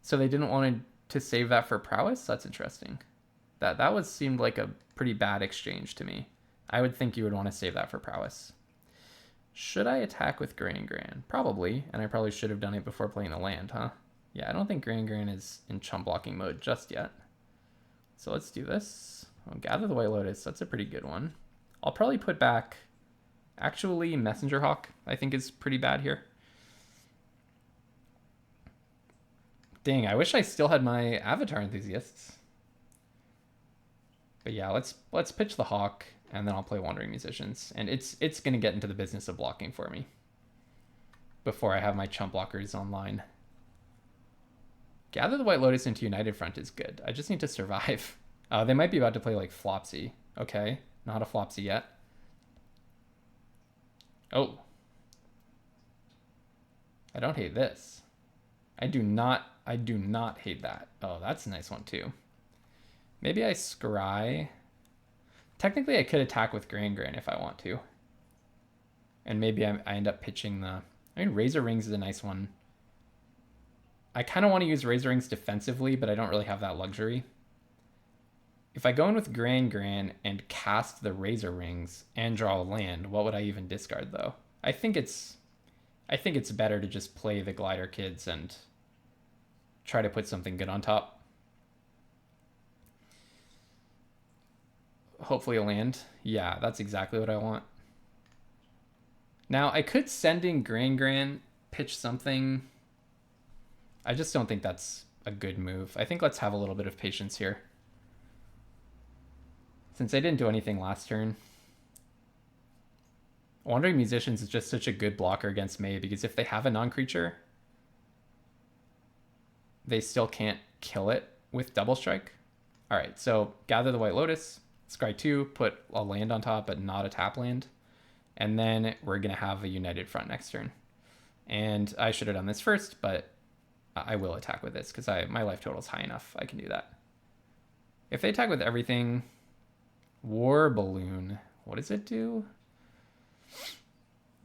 So they didn't want to save that for prowess? That's interesting. That seemed like a pretty bad exchange to me. I would think you would want to save that for prowess. Should I attack with Gran? Probably, and I probably should have done it before playing the land, huh? Yeah, I don't think Gran is in chump blocking mode just yet. So let's do this. I'll gather the White Lotus. That's a pretty good one. I'll probably put back... Actually, Messenger Hawk, I think, is pretty bad here. Dang, I wish I still had my Avatar Enthusiasts. But yeah, let's pitch the Hawk, and then I'll play Wandering Musicians. And it's going to get into the business of blocking for me before I have my chump blockers online. Gather the White Lotus into United Front is good. I just need to survive. They might be about to play like Flopsy. Okay, not a Flopsy yet. Oh. I don't hate this. I do not hate that. Oh, that's a nice one too. Maybe I scry. Technically, I could attack with Gran if I want to. And maybe I end up pitching the... I mean, Razor Rings is a nice one. I kind of want to use Razor Rings defensively, but I don't really have that luxury. If I go in with Gran and cast the Razor Rings and draw a land, what would I even discard, though? I think it's better to just play the Glider Kids and try to put something good on top. Hopefully a land. Yeah, that's exactly what I want. Now, I could send in Gran, pitch something. I just don't think that's a good move. I think let's have a little bit of patience here. Since I didn't do anything last turn. Wandering Musicians is just such a good blocker against May, because if they have a non-creature, they still can't kill it with Double Strike. Alright, so gather the White Lotus, scry 2, put a land on top, but not a tap land. And then we're going to have a United Front next turn. And I should have done this first, but I will attack with this, because my life total is high enough. I can do that. If they attack with everything... War Balloon. What does it do?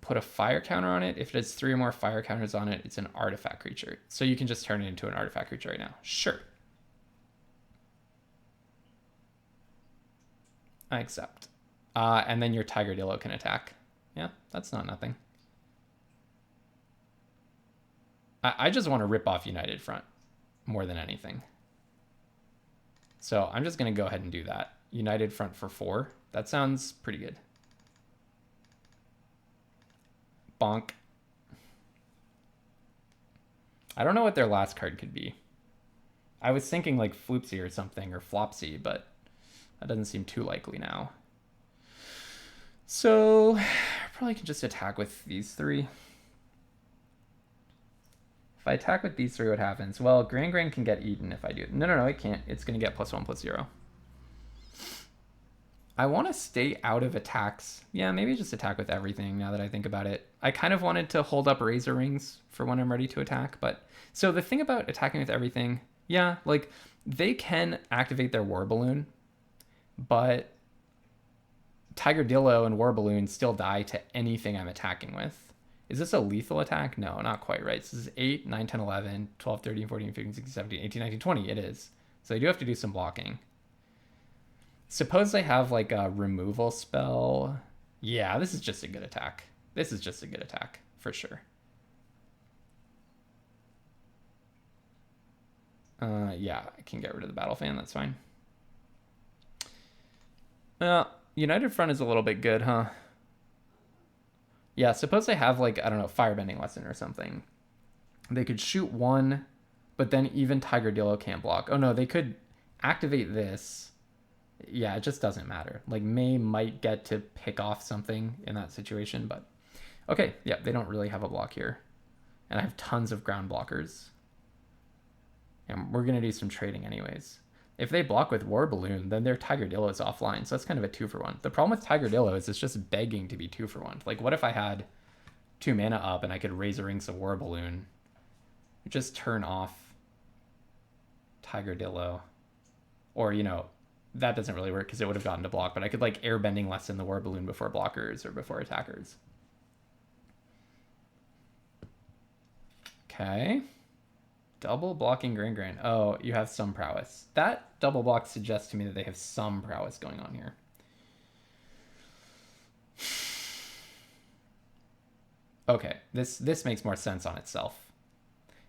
Put a fire counter on it. If it has 3 or more fire counters on it, it's an artifact creature. So you can just turn it into an artifact creature right now. Sure. I accept. And then your Tigerdillo can attack. Yeah, that's not nothing. I just want to rip off United Front more than anything. So I'm just going to go ahead and do that. United Front for 4. That sounds pretty good. Bonk. I don't know what their last card could be. I was thinking like Floopsy or something, or Flopsy, but that doesn't seem too likely now. So I probably can just attack with these 3. If I attack with these 3, what happens? Well, Gran can get eaten if I do. No, it can't. It's going to get +1/+0. I want to stay out of attacks. Yeah, maybe just attack with everything now that I think about it. I kind of wanted to hold up Razor Rings for when I'm ready to attack, but... So the thing about attacking with everything, yeah, like, they can activate their War Balloon, but Tigerdillo and War Balloon still die to anything I'm attacking with. Is this a lethal attack? No, not quite, right? So this is 8, 9, 10, 11, 12, 13, 14, 15, 16, 17, 18, 19, 20. It is. So I do have to do some blocking. Suppose I have like a removal spell. Yeah, this is just a good attack. This is just a good attack, for sure. Yeah, I can get rid of the battle fan. That's fine. United Front is a little bit good, huh? Yeah, suppose they have, like, I don't know, firebending lesson or something. They could shoot one, but then even Tigerdillo can't block. Oh no, they could activate this. Yeah, it just doesn't matter. Like, May might get to pick off something in that situation, but okay, yeah, they don't really have a block here. And I have tons of ground blockers. And we're going to do some trading anyways. If they block with War Balloon, then their Tigerdillo is offline, so that's kind of a 2-for-1. The problem with Tigerdillo is it's just begging to be 2-for-1. Like, what if I had 2 mana up and I could Razor Rings a War Balloon? Just turn off Tigerdillo. Or, you know, that doesn't really work because it would have gotten to block, but I could, like, airbending lessen the War Balloon before blockers or before attackers. Okay. Double blocking Gran. Oh, you have some prowess. That double block suggests to me that they have some prowess going on here. Okay, this makes more sense on itself.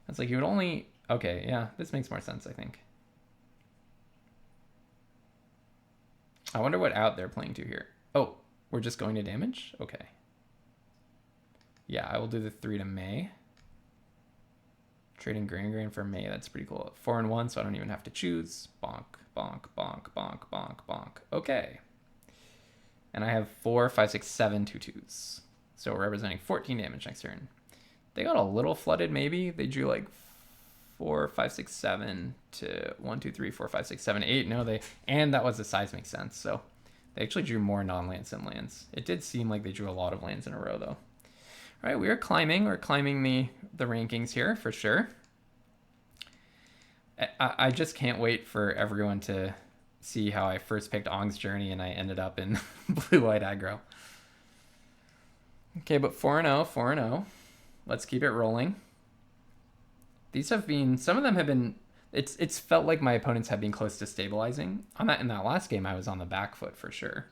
It's like you would only... Okay, yeah, this makes more sense, I think. I wonder what out they're playing to here. Oh, we're just going to damage? Okay. Yeah, I will do the 3 to May. Trading Gran for May, that's pretty cool. 4-1, so I don't even have to choose. Bonk, bonk, bonk, bonk, bonk, bonk. Okay. And I have 4, 5, 6, 7 2/2s. So we're representing 14 damage next turn. They got a little flooded, maybe. They drew like 4, 5, 6, 7 to 1, 2, 3, 4, 5, 6, 7, 8. No, they... And that was a seismic sense, so they actually drew more non-lands than lands. It did seem like they drew a lot of lands in a row, though. All right, we are climbing. We're climbing the rankings here for sure. I just can't wait for everyone to see how I first picked Aang's Journey and I ended up in blue-white aggro. Okay, but 4-0, 4-0. Let's keep it rolling. These have been... Some of them have been... It's felt like my opponents have been close to stabilizing. In that last game, I was on the back foot for sure.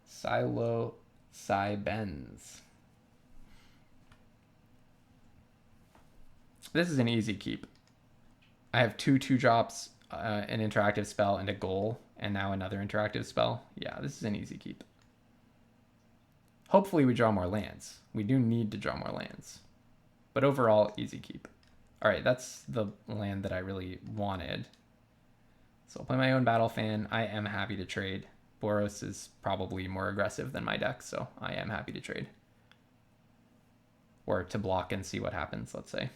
Silo Bends. This is an easy keep. I have 2 2-drops, an interactive spell, and a goal, and now another interactive spell. Yeah, this is an easy keep. Hopefully we draw more lands. We do need to draw more lands. But overall, easy keep. All right, that's the land that I really wanted. So I'll play my own battle fan. I am happy to trade. Boros is probably more aggressive than my deck, so I am happy to trade. Or to block and see what happens, let's say.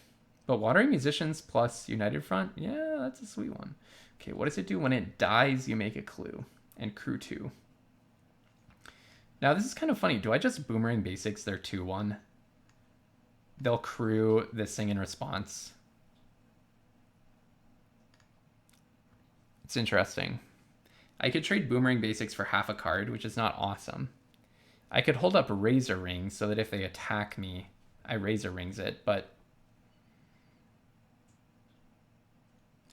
But Wandering Musicians plus United Front, yeah, that's a sweet one. Okay, what does it do? When it dies, you make a clue. And crew 2. Now, this is kind of funny. Do I just Boomerang Basics their 2-1? They'll crew this thing in response. It's interesting. I could trade Boomerang Basics for half a card, which is not awesome. I could hold up Razor Rings so that if they attack me, I Razor Rings it, but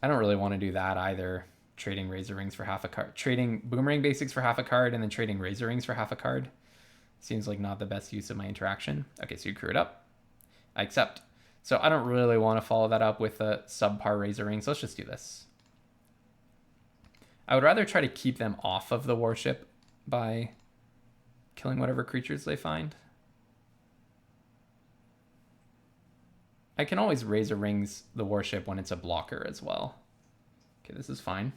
I don't really want to do that either. Trading Razor Rings for half a card. Trading Boomerang Basics for half a card and then trading Razor Rings for half a card. Seems like not the best use of my interaction. Okay, so you crew it up. I accept. So I don't really want to follow that up with a subpar Razor Rings. Let's just do this. I would rather try to keep them off of the warship by killing whatever creatures they find. I can always Razor Rings the warship when it's a blocker as well. Okay, this is fine.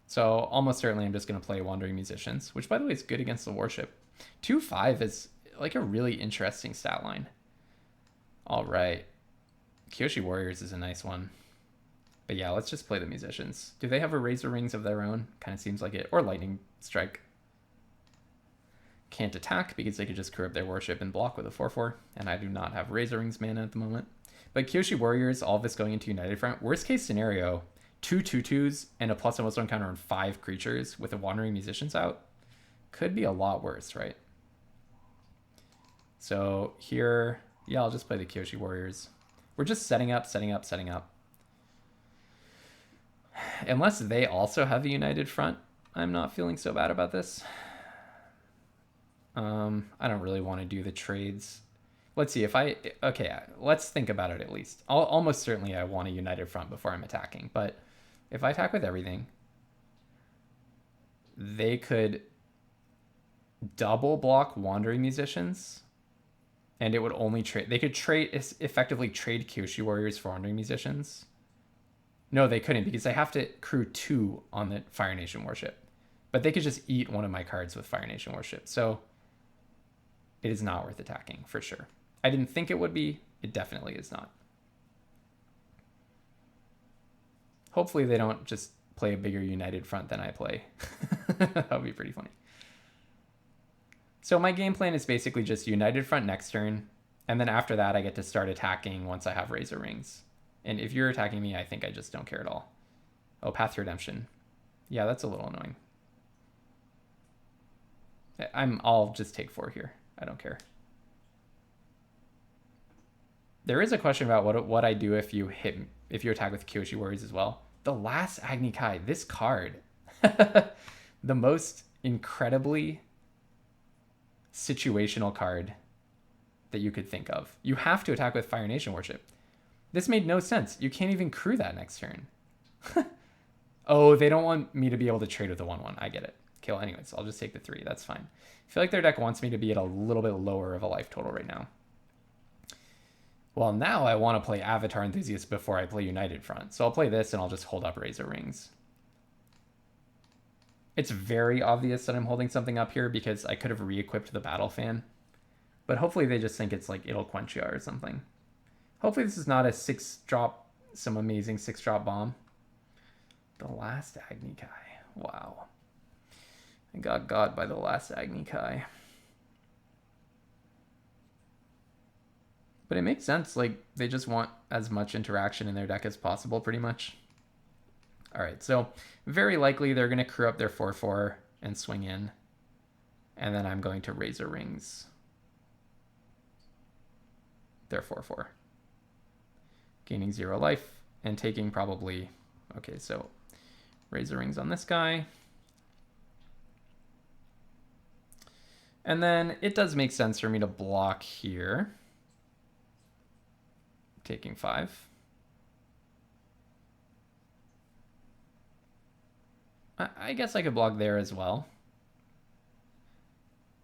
So almost certainly I'm just going to play Wandering Musicians, which by the way is good against the warship. 2-5 is like a really interesting stat line. All right. Kyoshi Warriors is a nice one. But yeah, let's just play the Musicians. Do they have a Razor Rings of their own? Kind of seems like it. Or Lightning Strike. Can't attack because they could just crew up their warship and block with a 4-4. And I do not have Razor Rings mana at the moment. But Kyoshi Warriors, all of this going into United Front. Worst case scenario, 2 2/2s and a +1/+1 counter on 5 creatures with the Wandering Musicians out. Could be a lot worse, right? So here, yeah, I'll just play the Kyoshi Warriors. We're just setting up. Unless they also have a United Front, I'm not feeling so bad about this. I don't really want to do the trades. Let's see if okay, let's think about it at least. Almost certainly I want a united front before I'm attacking, but if I attack with everything, they could double block Wandering Musicians, and it would only trade. They could effectively trade Kyoshi Warriors for Wandering Musicians. No, they couldn't because I have to crew 2 on the Fire Nation Warship. But they could just eat one of my cards with Fire Nation Warship. So it is not worth attacking for sure. I didn't think it would be. It definitely is not. Hopefully they don't just play a bigger united front than I play. That would be pretty funny. So my game plan is basically just united front next turn. And then after that, I get to start attacking once I have Razor Rings. And if you're attacking me, I think I just don't care at all. Oh, Path to Redemption. Yeah, that's a little annoying. I'll just take 4 here. I don't care. There is a question about what I do if you attack with Kyoshi Warriors as well. The last Agni Kai, this card. The most incredibly situational card that you could think of. You have to attack with Fire Nation Warship. This made no sense. You can't even crew that next turn. Oh, they don't want me to be able to trade with the 1/1. I get it. Okay, well, anyways, I'll just take the 3. That's fine. I feel like their deck wants me to be at a little bit lower of a life total right now. Well, now I want to play Avatar Enthusiast before I play United Front. So I'll play this and I'll just hold up Razor Rings. It's very obvious that I'm holding something up here because I could have re-equipped the Battle Fan. But hopefully they just think it's like it'll quench ya or something. Hopefully this is not a 6-drop, some amazing 6-drop bomb. The last Agni Kai. Wow. I got by the last Agni Kai. But it makes sense. Like, they just want as much interaction in their deck as possible, pretty much. All right, so very likely they're going to crew up their 4/4 and swing in. And then I'm going to Razor Rings their 4/4. Gaining 0 life and taking probably... Okay, so Razor Rings on this guy. And then it does make sense for me to block here. Taking 5. I guess I could block there as well.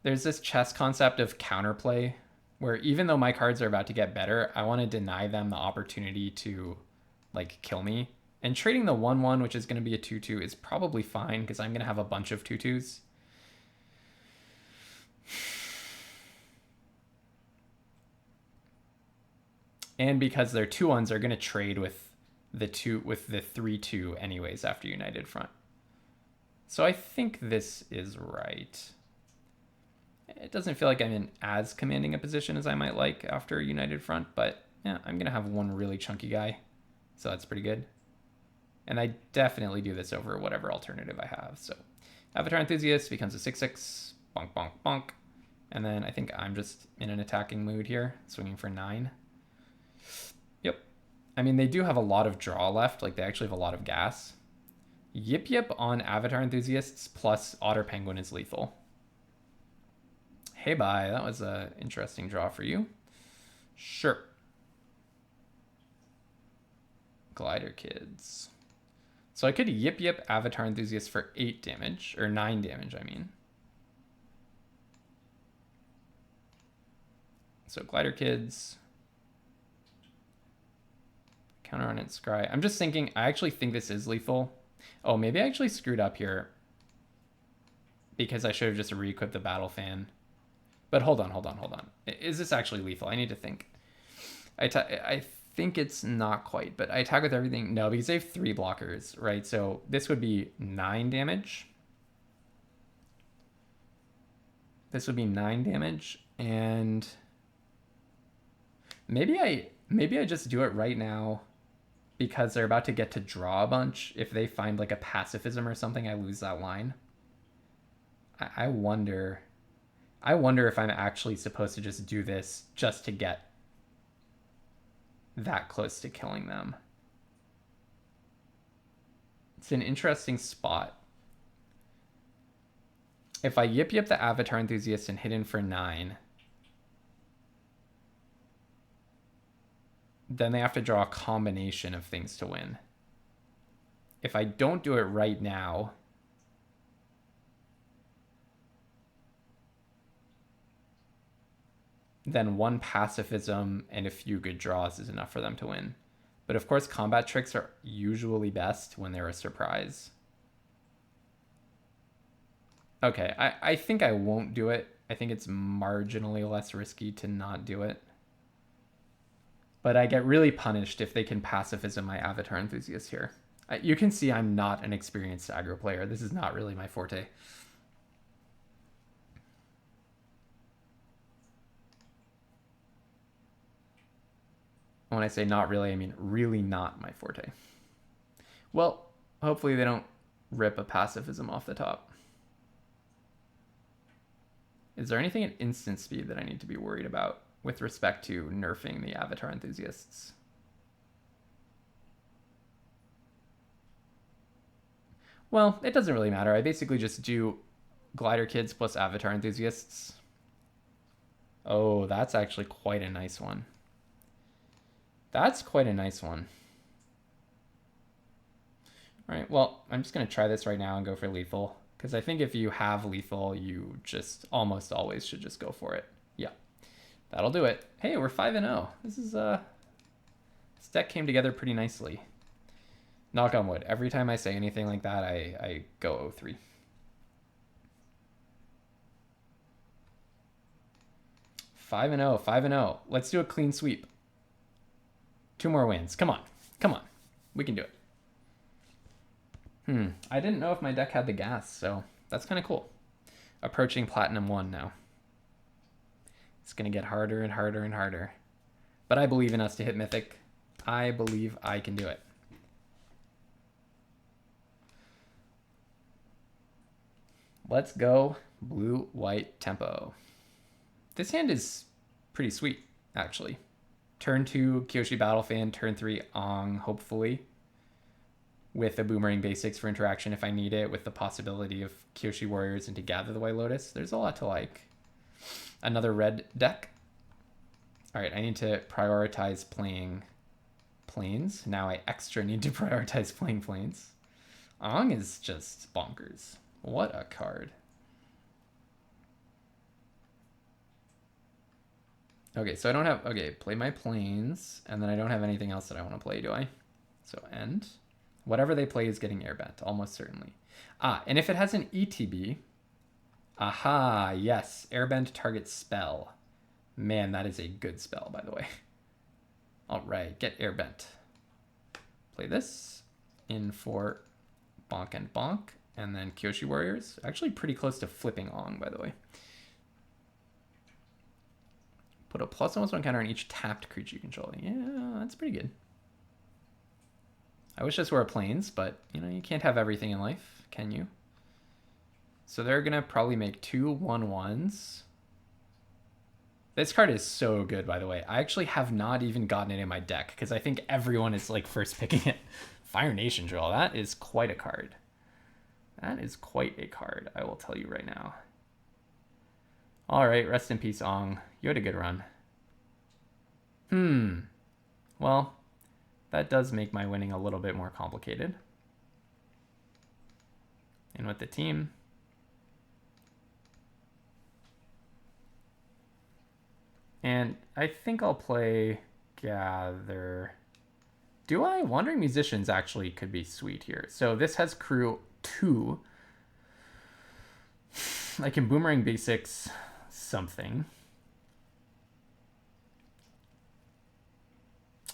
There's this chess concept of counterplay where even though my cards are about to get better, I want to deny them the opportunity to like kill me. And trading the 1/1, which is going to be a 2/2, is probably fine because I'm going to have a bunch of 2/2s. And because their 2/1s are going to trade with the 3/2 anyways after United Front. So I think this is right. It doesn't feel like I'm in as commanding a position as I might like after United Front, but yeah, I'm going to have one really chunky guy. So that's pretty good. And I definitely do this over whatever alternative I have. So Avatar Enthusiast becomes a 6/6, bonk, bonk, bonk. And then I think I'm just in an attacking mood here, swinging for 9. Yep. I mean, they do have a lot of draw left. Like, they actually have a lot of gas. Yip Yip on Avatar Enthusiasts plus Otter Penguin is lethal. Hey, bye. That was an interesting draw for you. Sure. Glider Kids. So I could Yip Yip Avatar Enthusiast for 8 damage, or 9 damage, I mean. So Glider Kids. Counter on it, Scry. I'm just thinking, I actually think this is lethal. Oh, maybe I actually screwed up here because I should have just re-equipped the Battle Fan. But hold on. Is this actually lethal? I need to think. I think it's not quite, but I attack with everything. No, because they have 3 blockers, right? So this would be 9 damage. This would be 9 damage, and maybe I just do it right now because they're about to get to draw a bunch. If they find like a pacifism or something, I lose that line. I wonder if I'm actually supposed to just do this just to get that close to killing them. It's an interesting spot. If I Yip Yip the Avatar Enthusiast and hit in for 9, then they have to draw a combination of things to win. If I don't do it right now, then one pacifism and a few good draws is enough for them to win. But of course, combat tricks are usually best when they're a surprise. Okay, I think I won't do it. I think it's marginally less risky to not do it. But I get really punished if they can pacifism my Avatar Enthusiast here. You can see I'm not an experienced aggro player. This is not really my forte. When I say not really, I mean really not my forte. Well, hopefully they don't rip a pacifism off the top. Is there anything at instant speed that I need to be worried about with respect to nerfing the Avatar Enthusiasts? Well, it doesn't really matter. I basically just do Glider Kids plus Avatar Enthusiasts. Oh, that's actually quite a nice one. That's quite a nice one. All right, well, I'm just going to try this right now and go for lethal. Because I think if you have lethal, you just almost always should just go for it. Yeah, that'll do it. Hey, we're 5-0. This is, this deck came together pretty nicely. Knock on wood. Every time I say anything like that, I go 0-3. Five and 0. Let's do a clean sweep. 2 more wins. Come on. Come on. We can do it. I didn't know if my deck had the gas, so that's kind of cool. Approaching Platinum 1 now. It's going to get harder and harder and harder. But I believe in us to hit Mythic. I believe I can do it. Let's go blue-white tempo. This hand is pretty sweet, actually. Turn 2, Kyoshi Battle Fan. Turn 3, Aang, hopefully. With a Boomerang Basics for interaction if I need it, with the possibility of Kyoshi Warriors and to gather the White Lotus. There's a lot to like. Another red deck. All right, I need to prioritize playing planes. Now I extra need to prioritize playing planes. Aang is just bonkers. What a card. Okay, so I don't have... Okay, play my planes, and then I don't have anything else that I want to play, do I? So end. Whatever they play is getting airbent, almost certainly. Ah, and if it has an ETB... Aha, yes. Airbend target spell. Man, that is a good spell, by the way. All right, get airbent. Play this. In for bonk and bonk. And then Kyoshi Warriors. Actually pretty close to flipping Aang, by the way. Put a +1/+1 counter on each tapped creature you control. Yeah, that's pretty good. I wish this were a planes, but you know, you can't have everything in life, can you? So they're gonna probably make 2 1/1s. This card is so good, by the way. I actually have not even gotten it in my deck because I think everyone is like first picking it. Fire Nation Drill. That is quite a card. That is quite a card, I will tell you right now. All right, rest in peace, Aang. You had a good run. Well, that does make my winning a little bit more complicated. And with the team. And I think I'll play Gather. Do I? Wandering Musicians actually could be sweet here. So this has crew 2. I can Boomerang Basics something.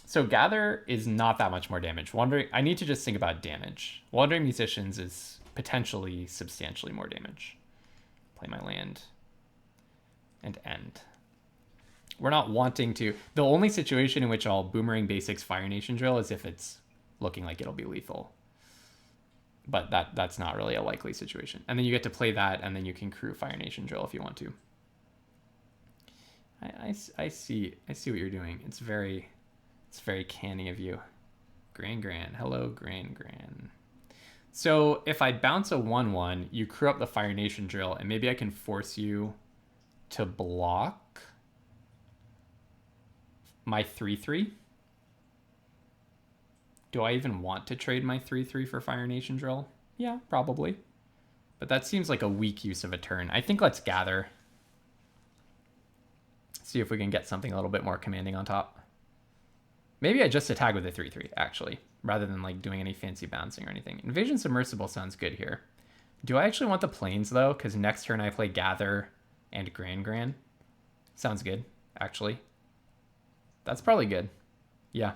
So Gather is not that much more damage. I need to just think about damage. Wandering Musicians is potentially substantially more damage. Play my land and end. We're not wanting to... The only situation in which I'll Boomerang Basics Fire Nation Drill is if it's looking like it'll be lethal. But that's not really a likely situation. And then you get to play that, and then you can crew Fire Nation Drill if you want to. I see what you're doing. It's very canny of you. Gran. Hello, Gran. So if I bounce a 1/1, you crew up the Fire Nation Drill, and maybe I can force you to block my 3/3. Do I even want to trade my 3/3 for Fire Nation Drill? Yeah, probably. But that seems like a weak use of a turn. I think let's gather. See if we can get something a little bit more commanding on top. Maybe I just attack with a 3/3, actually, rather than like doing any fancy bouncing or anything. Invasion Submersible sounds good here. Do I actually want the planes, though? Because next turn I play Gather and Gran. Sounds good, actually. That's probably good. Yeah.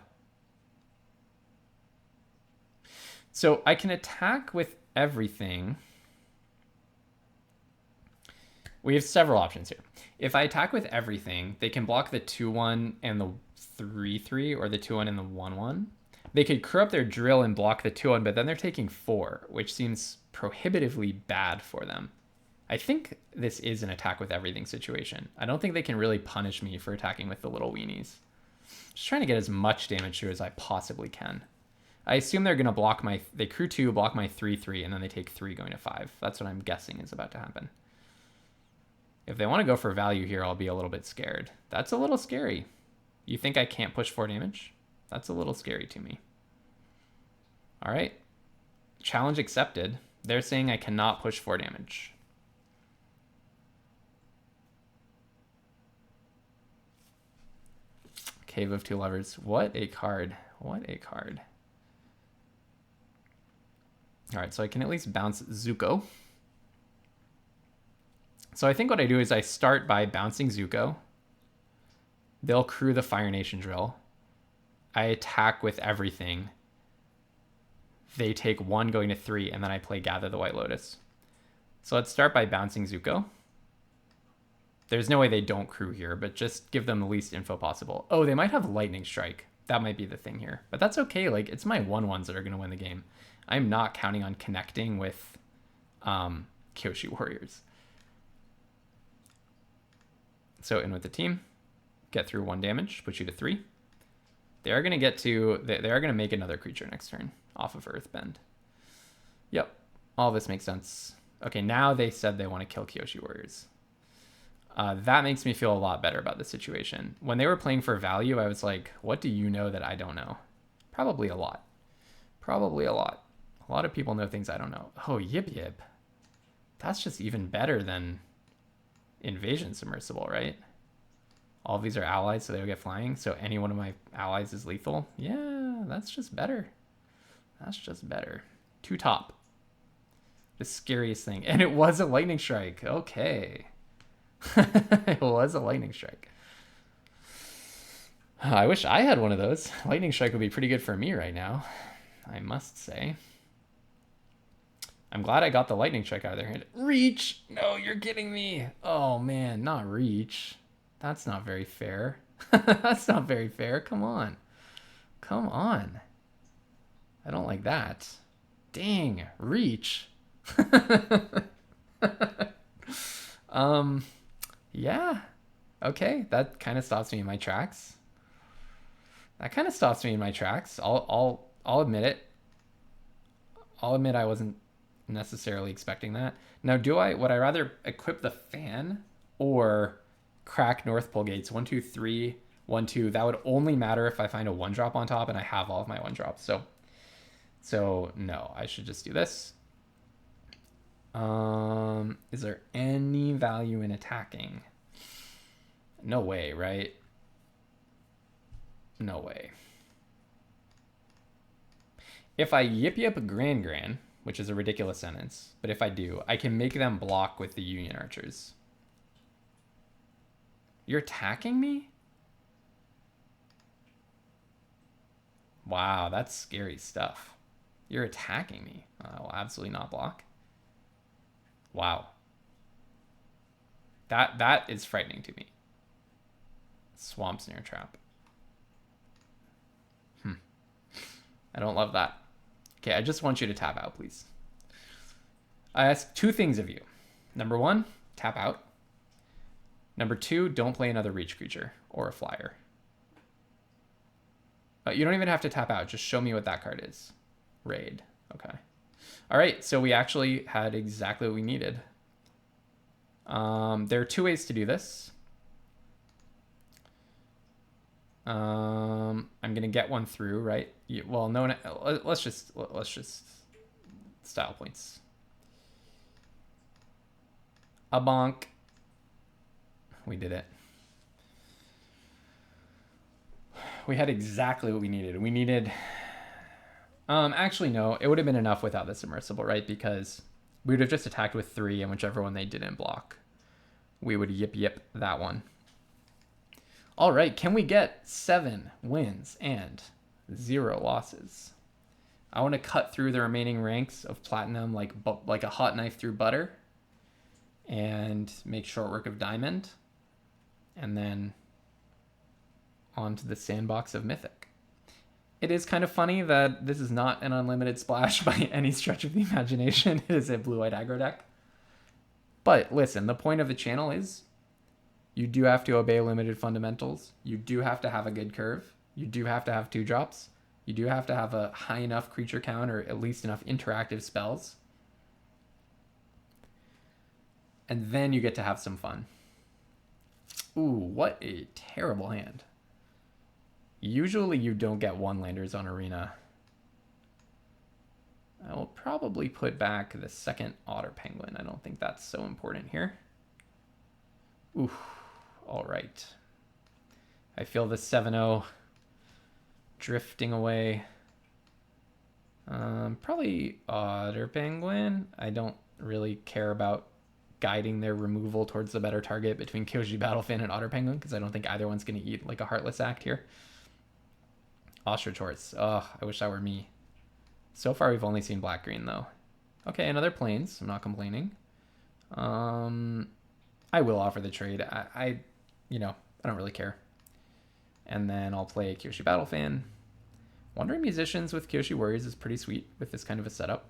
So I can attack with everything. We have several options here. If I attack with everything, they can block the 2/1 and the 3/3, or the 2/1 and the 1/1. They could crew up their drill and block the 2/1, but then they're taking 4, which seems prohibitively bad for them. I think this is an attack with everything situation. I don't think they can really punish me for attacking with the little weenies. Just trying to get as much damage through as I possibly can. I assume they're going to block my... They crew 2, block my 3/3, and then they take 3 going to 5. That's what I'm guessing is about to happen. If they want to go for value here, I'll be a little bit scared. That's a little scary. You think I can't push 4 damage? That's a little scary to me. All right. Challenge accepted. They're saying I cannot push 4 damage. Cave of Two Lovers. What a card. What a card. All right, so I can at least bounce Zuko. So I think what I do is I start by bouncing Zuko. They'll crew the Fire Nation Drill. I attack with everything. They take 1 going to 3, and then I play Gather the White Lotus. So let's start by bouncing Zuko. There's no way they don't crew here, but just give them the least info possible. Oh, they might have Lightning Strike. That might be the thing here. But that's okay. Like, it's my 1/1s that are going to win the game. I'm not counting on connecting with Kyoshi Warriors. So in with the team. Get through 1 damage. Put you to 3. They are going to get to... They are going to make another creature next turn off of Earthbend. Yep. All this makes sense. Okay, now they said they want to kill Kyoshi Warriors. That makes me feel a lot better about the situation. When they were playing for value, I was like, what do you know that I don't know? Probably a lot. Probably a lot. A lot of people know things I don't know. Oh, Yip Yip. That's just even better than Invasion Submersible, right? All of these are allies, so they'll get flying. So any one of my allies is lethal. Yeah, that's just better. That's just better. 2 top. The scariest thing. And it was a Lightning Strike. Okay. It was a Lightning Strike. I wish I had one of those. Lightning Strike would be pretty good for me right now, I must say. I'm glad I got the Lightning Strike out of their hand. Reach! No, you're kidding me. Oh, man, not Reach. That's not very fair. That's not very fair. Come on. Come on. I don't like that. Dang, Reach. Yeah. Okay, that kind of stops me in my tracks. That kind of stops me in my tracks. I'll admit it. I'll admit I wasn't necessarily expecting that. Now, would I rather equip the fan or crack North Pole gates? 1, 2, 3, 1, 2. That would only matter if I find a 1-drop on top and I have all of my 1-drops. So no, I should just do this. Is there any value in attacking? No way, right? No way. If I Yip Yip Gran, which is a ridiculous sentence, but if I do, I can make them block with the Union Archers. You're attacking me? Wow, that's scary stuff. You're attacking me. I will absolutely not block. Wow. That is frightening to me. Swamp Snare Trap. I don't love that. Okay, I just want you to tap out, please. I ask 2 things of you. Number 1, tap out. Number 2, don't play another reach creature or a flyer. You don't even have to tap out. Just show me what that card is. Raid. Okay. All right, so we actually had exactly what we needed. There are 2 ways to do this. I'm gonna get one through, right? Well, no, let's just style points. A bonk. We did it. We had exactly what we needed. We needed... actually, no. It would have been enough without the submersible, right? Because we would have just attacked with 3, and whichever one they didn't block, we would yip that one. All right, can we get 7 wins and 0 losses? I want to cut through the remaining ranks of platinum like a hot knife through butter and make short work of diamond, and then onto the sandbox of mythic. It is kind of funny that this is not an unlimited splash by any stretch of the imagination. It is a blue-white aggro deck. But listen, the point of the channel is you do have to obey limited fundamentals. You do have to have a good curve. You do have to have 2 drops. You do have to have a high enough creature count or at least enough interactive spells. And then you get to have some fun. Ooh, what a terrible hand. Usually you don't get 1-landers on Arena. I will probably put back the second Otter Penguin. I don't think that's so important here. Ooh, all right. I feel the 7-0 drifting away. Probably Otter Penguin. I don't really care about guiding their removal towards the better target between Kyoshi Battlefin and Otter Penguin, because I don't think either one's going to eat like a Heartless Act here. Ostrich Horse. Oh, I wish that were me. So far, we've only seen black-green, though. Okay, another Plains. I'm not complaining. I will offer the trade. I don't really care. And then I'll play Kyoshi Battlefan. Wandering Musicians with Kyoshi Warriors is pretty sweet with this kind of a setup.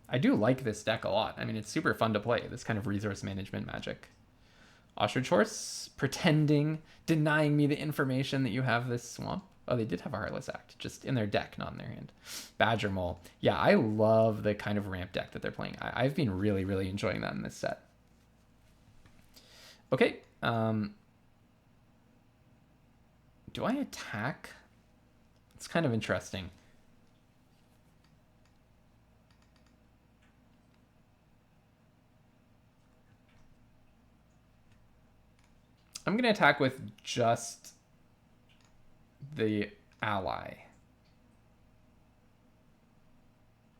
I do like this deck a lot. I mean, it's super fun to play, this kind of resource management magic. Ostrich Horse, denying me the information that you have this swamp. Oh, they did have a Heartless Act, just in their deck, not in their hand. Badger Mole. Yeah, I love the kind of ramp deck that they're playing. I've been really, really enjoying that in this set. Okay. Do I attack? It's kind of interesting. I'm going to attack with just the ally.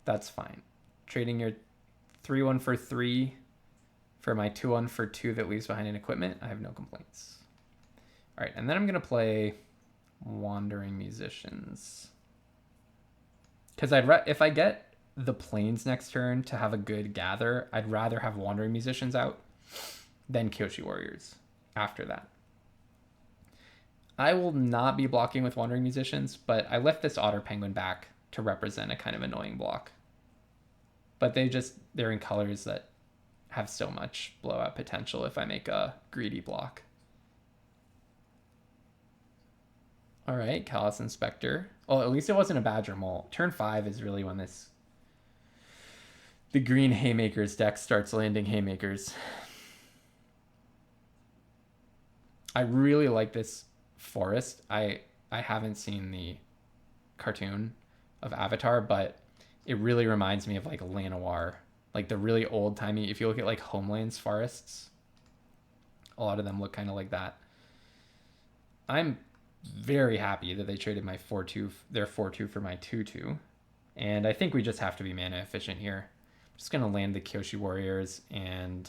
That's fine. Trading your 3-1 for 3 for my 2-1 for 2 that leaves behind an equipment. I have no complaints. All right, and then I'm going to play Wandering Musicians. Because if I get the Plains next turn to have a good gather, I'd rather have Wandering Musicians out than Kyoshi Warriors after that. I will not be blocking with Wandering Musicians, but I left this Otter Penguin back to represent a kind of annoying block. But they're in colors that have so much blowout potential if I make a greedy block. All right, Callous Inspector. Oh, at least it wasn't a Badger Mole. Turn 5 is really when the green Haymakers deck starts landing Haymakers. I really like this forest. I haven't seen the cartoon of Avatar, but it really reminds me of like Llanowar, like the really old timey. If you look at like Homeland's forests, a lot of them look kind of like that. I'm very happy that they traded my 4-2, their 4-2 for my 2-2, and I think we just have to be mana efficient here. I'm just gonna land the Kyoshi Warriors and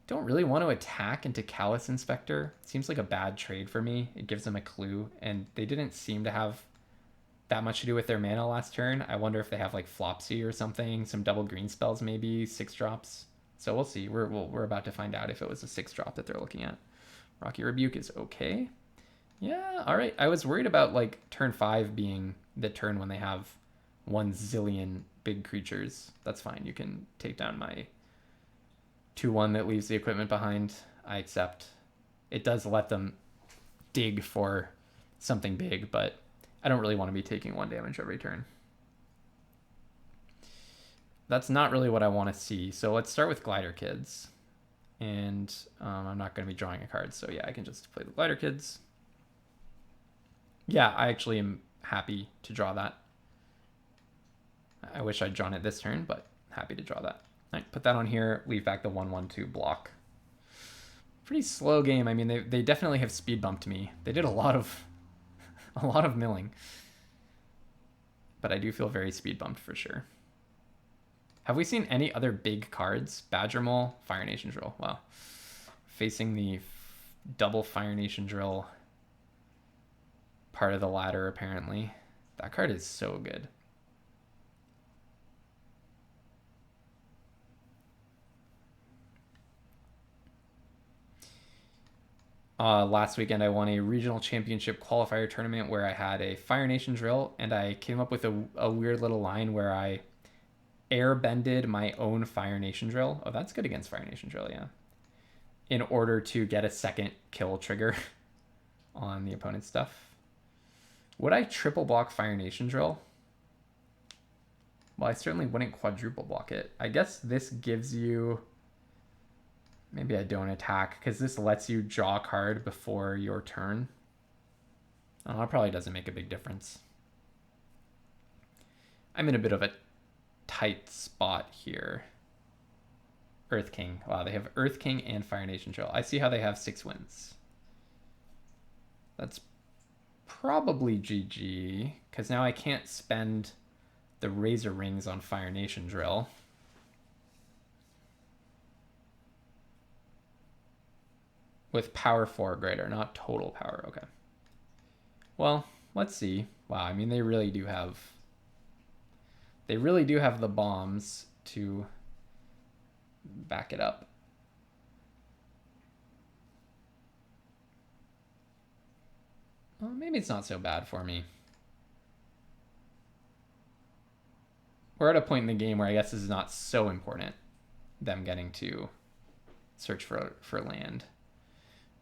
don't really want to attack into Callous Inspector. It seems like a bad trade for me. It gives them a clue, and they didn't seem to have that much to do with their mana last turn. I wonder if they have like Flopsy or something, some double green spells, maybe 6 drops. So we'll see. We're about to find out if it was a 6 drop that they're looking at. Rocky Rebuke is okay. Yeah, all right. I was worried about like turn 5 being the turn when they have 1 zillion big creatures. That's fine. You can take down my 2-1 that leaves the equipment behind. I accept. It does let them dig for something big, but I don't really want to be taking 1 damage every turn. That's not really what I want to see. So let's start with Glider Kids. And I'm not going to be drawing a card, so yeah, I can just play the Glider Kids. Yeah, I actually am happy to draw that. I wish I'd drawn it this turn, but happy to draw that. All right, put that on here, leave back the 1/1/2 block. Pretty slow game. I mean, they definitely have speed bumped me. They did a lot of milling. But I do feel very speed bumped for sure. Have we seen any other big cards? Badger Mole, Fire Nation Drill. Wow. Facing the double Fire Nation Drill part of the ladder, apparently. That card is so good. Last weekend, I won a regional championship qualifier tournament where I had a Fire Nation Drill, and I came up with a weird little line where I airbended my own Fire Nation Drill. Oh, that's good against Fire Nation Drill, yeah. In order to get a second kill trigger on the opponent's stuff. Would I triple block Fire Nation Drill? Well, I certainly wouldn't quadruple block it. I guess this gives you... Maybe I don't attack, because this lets you draw a card before your turn. Oh, that probably doesn't make a big difference. I'm in a bit of a tight spot here. Earth King. Wow, they have Earth King and Fire Nation Drill. I see how they have 6 wins. That's probably GG, because now I can't spend the Razor Rings on Fire Nation Drill. With power 4 or greater, not total power. Okay. Well, let's see. Wow, I mean, they really do have the bombs to back it up. Well, maybe it's not so bad for me. We're at a point in the game where I guess this is not so important, them getting to search for land.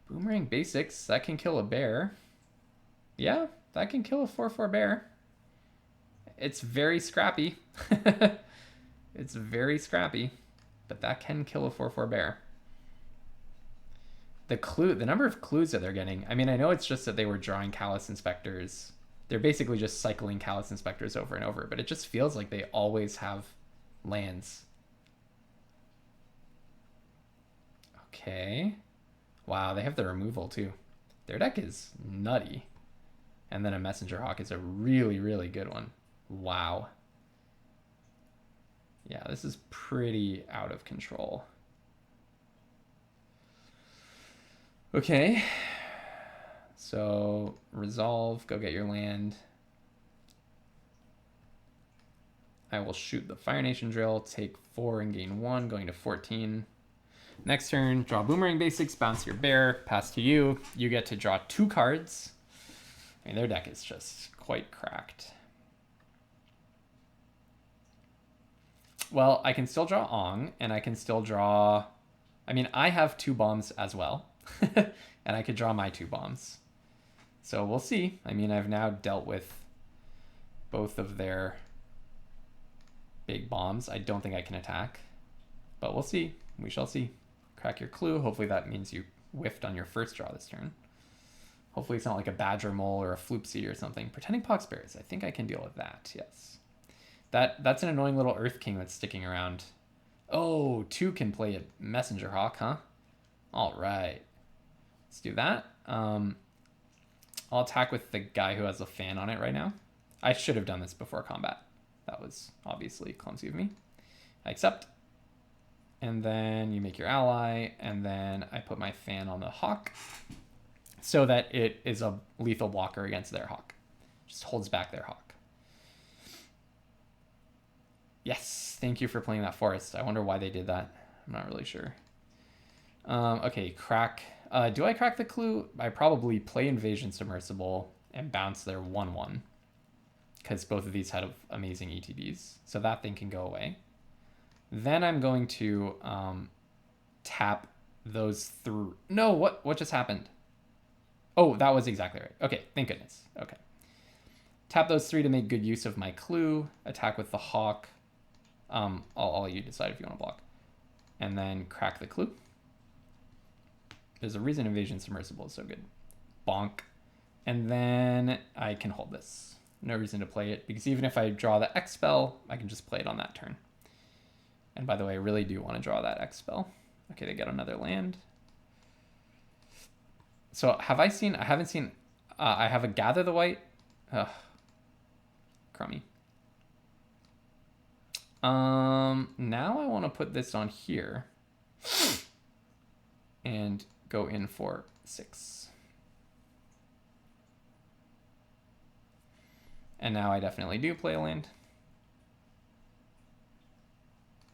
Boomerang Basics, that can kill a bear. Yeah, that can kill a 4/4 bear. It's very scrappy. It's very scrappy, but that can kill a 4/4 bear. The number of clues that they're getting, I mean, I know it's just that they were drawing Callous Inspectors. They're basically just cycling Callous Inspectors over and over, but it just feels like they always have lands. Okay. Wow, they have the removal too. Their deck is nutty. And then a Messenger Hawk is a really, really good one. Wow. Yeah, this is pretty out of control. Okay. So, resolve, go get your land. I will shoot the Fire Nation Drill, take 4 and gain 1, going to 14. Next turn, draw Boomerang Basics, bounce your bear, pass to you. You get to draw 2 cards. I mean, their deck is just quite cracked. Well, I can still draw Aang, and I can still draw... I mean, I have 2 bombs as well, and I could draw my 2 bombs. So we'll see. I mean, I've now dealt with both of their big bombs. I don't think I can attack, but we'll see. We shall see. Crack your clue. Hopefully that means you whiffed on your first draw this turn. Hopefully it's not like a Badger Mole or a Floopsy or something. Pretending Poxbears. I think I can deal with that, yes. That's an annoying little Earth King that's sticking around. Oh, 2 can play a Messenger Hawk, huh? All right. Let's do that. I'll attack with the guy who has a fan on it right now. I should have done this before combat. That was obviously clumsy of me. I accept. And then you make your ally, and then I put my fan on the Hawk so that it is a lethal blocker against their Hawk. Just holds back their Hawk. Yes, thank you for playing that forest. I wonder why they did that. I'm not really sure. Okay, crack. Do I crack the clue? I probably play Invasion Submersible and bounce their 1/1 because both of these had amazing ETBs. So that thing can go away. Then I'm going to tap those through. No, what just happened? Oh, that was exactly right. Okay, thank goodness. Okay. Tap those 3 to make good use of my clue. Attack with the Hawk. I'll let you decide if you want to block. And then crack the clue. There's a reason Invasion Submersible is so good. Bonk. And then I can hold this. No reason to play it, because even if I draw the X spell, I can just play it on that turn. And by the way, I really do want to draw that X spell. Okay, they get another land. So have I seen, I haven't seen, I have a Gather the White. Ugh, crummy. Now I want to put this on here and go in for 6. And now I definitely do play a land.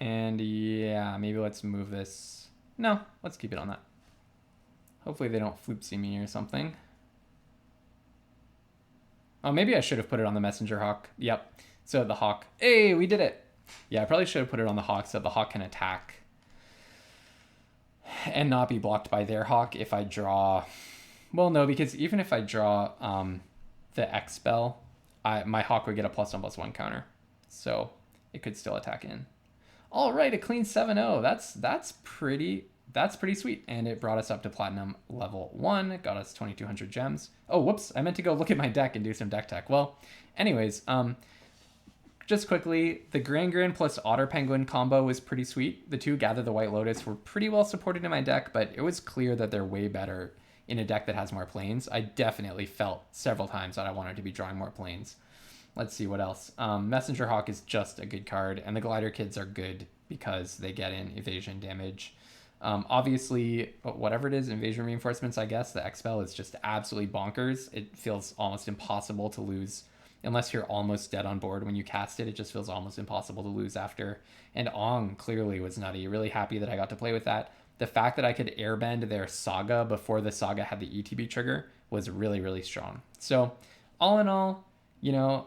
And yeah, maybe let's move this. No, let's keep it on that. Hopefully they don't floopsy me or something. Oh, maybe I should have put it on the messenger hawk. Yep. So the hawk. Hey, we did it. Yeah, I probably should have put it on the hawk so the hawk can attack and not be blocked by their hawk if I draw. Well, no, because even if I draw the X spell, my hawk would get a +1/+1 counter. So it could still attack in. All right, a clean 7-0. That's pretty sweet. And it brought us up to platinum level 1. It got us 2,200 gems. Oh, whoops. I meant to go look at my deck and do some deck tech. Well, anyways, just quickly, the Gran plus Otter Penguin combo was pretty sweet. The 2 Gather the White Lotus were pretty well supported in my deck, but it was clear that they're way better in a deck that has more planes. I definitely felt several times that I wanted to be drawing more planes. Let's see what else. Messenger Hawk is just a good card, and the Glider Kids are good because they get in evasion damage. Obviously, whatever it is, invasion reinforcements, I guess, the X-Spell is just absolutely bonkers. It feels almost impossible to lose unless you're almost dead on board when you cast it. It just feels almost impossible to lose after. And Aang clearly was nutty. Really happy that I got to play with that. The fact that I could airbend their Saga before the Saga had the ETB trigger was really, really strong. So all in all, you know,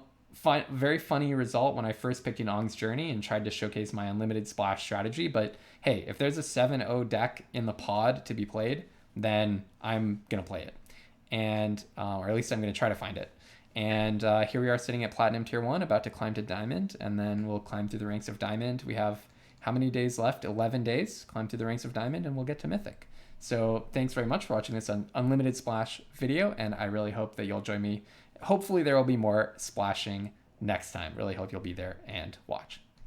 very funny result when I first picked an Aang's Journey and tried to showcase my unlimited splash strategy. But hey, if there's a 7-0 deck in the pod to be played, then I'm going to play it. And, or at least I'm going to try to find it. And here we are sitting at Platinum Tier 1, about to climb to Diamond, and then we'll climb through the ranks of Diamond. We have how many days left? 11 days. Climb through the ranks of Diamond, and we'll get to Mythic. So thanks very much for watching this Unlimited Splash video, and I really hope that you'll join me. Hopefully there will be more splashing next time. Really hope you'll be there and watch.